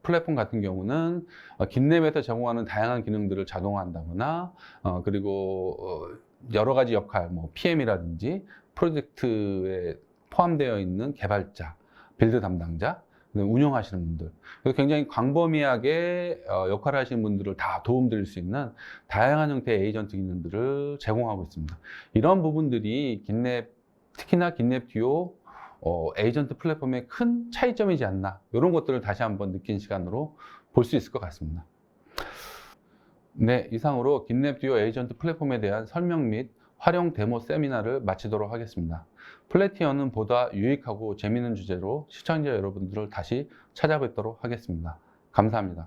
플랫폼 같은 경우는 긴랩에서 제공하는 다양한 기능들을 자동화한다거나 그리고 여러 가지 역할 뭐 PM이라든지 프로젝트에 포함되어 있는 개발자, 빌드 담당자 운영하시는 분들, 그래서 굉장히 광범위하게 역할을 하시는 분들을 다 도움드릴 수 있는 다양한 형태의 에이전트 기능들을 제공하고 있습니다. 이런 부분들이 특히나 긴랩 듀오 에이전트 플랫폼의 큰 차이점이지 않나, 이런 것들을 다시 한번 느낀 시간으로 볼 수 있을 것 같습니다. 네, 이상으로 긴랩 듀오 에이전트 플랫폼에 대한 설명 및 활용 데모 세미나를 마치도록 하겠습니다. 플래티어는 보다 유익하고 재미있는 주제로 시청자 여러분들을 다시 찾아뵙도록 하겠습니다. 감사합니다.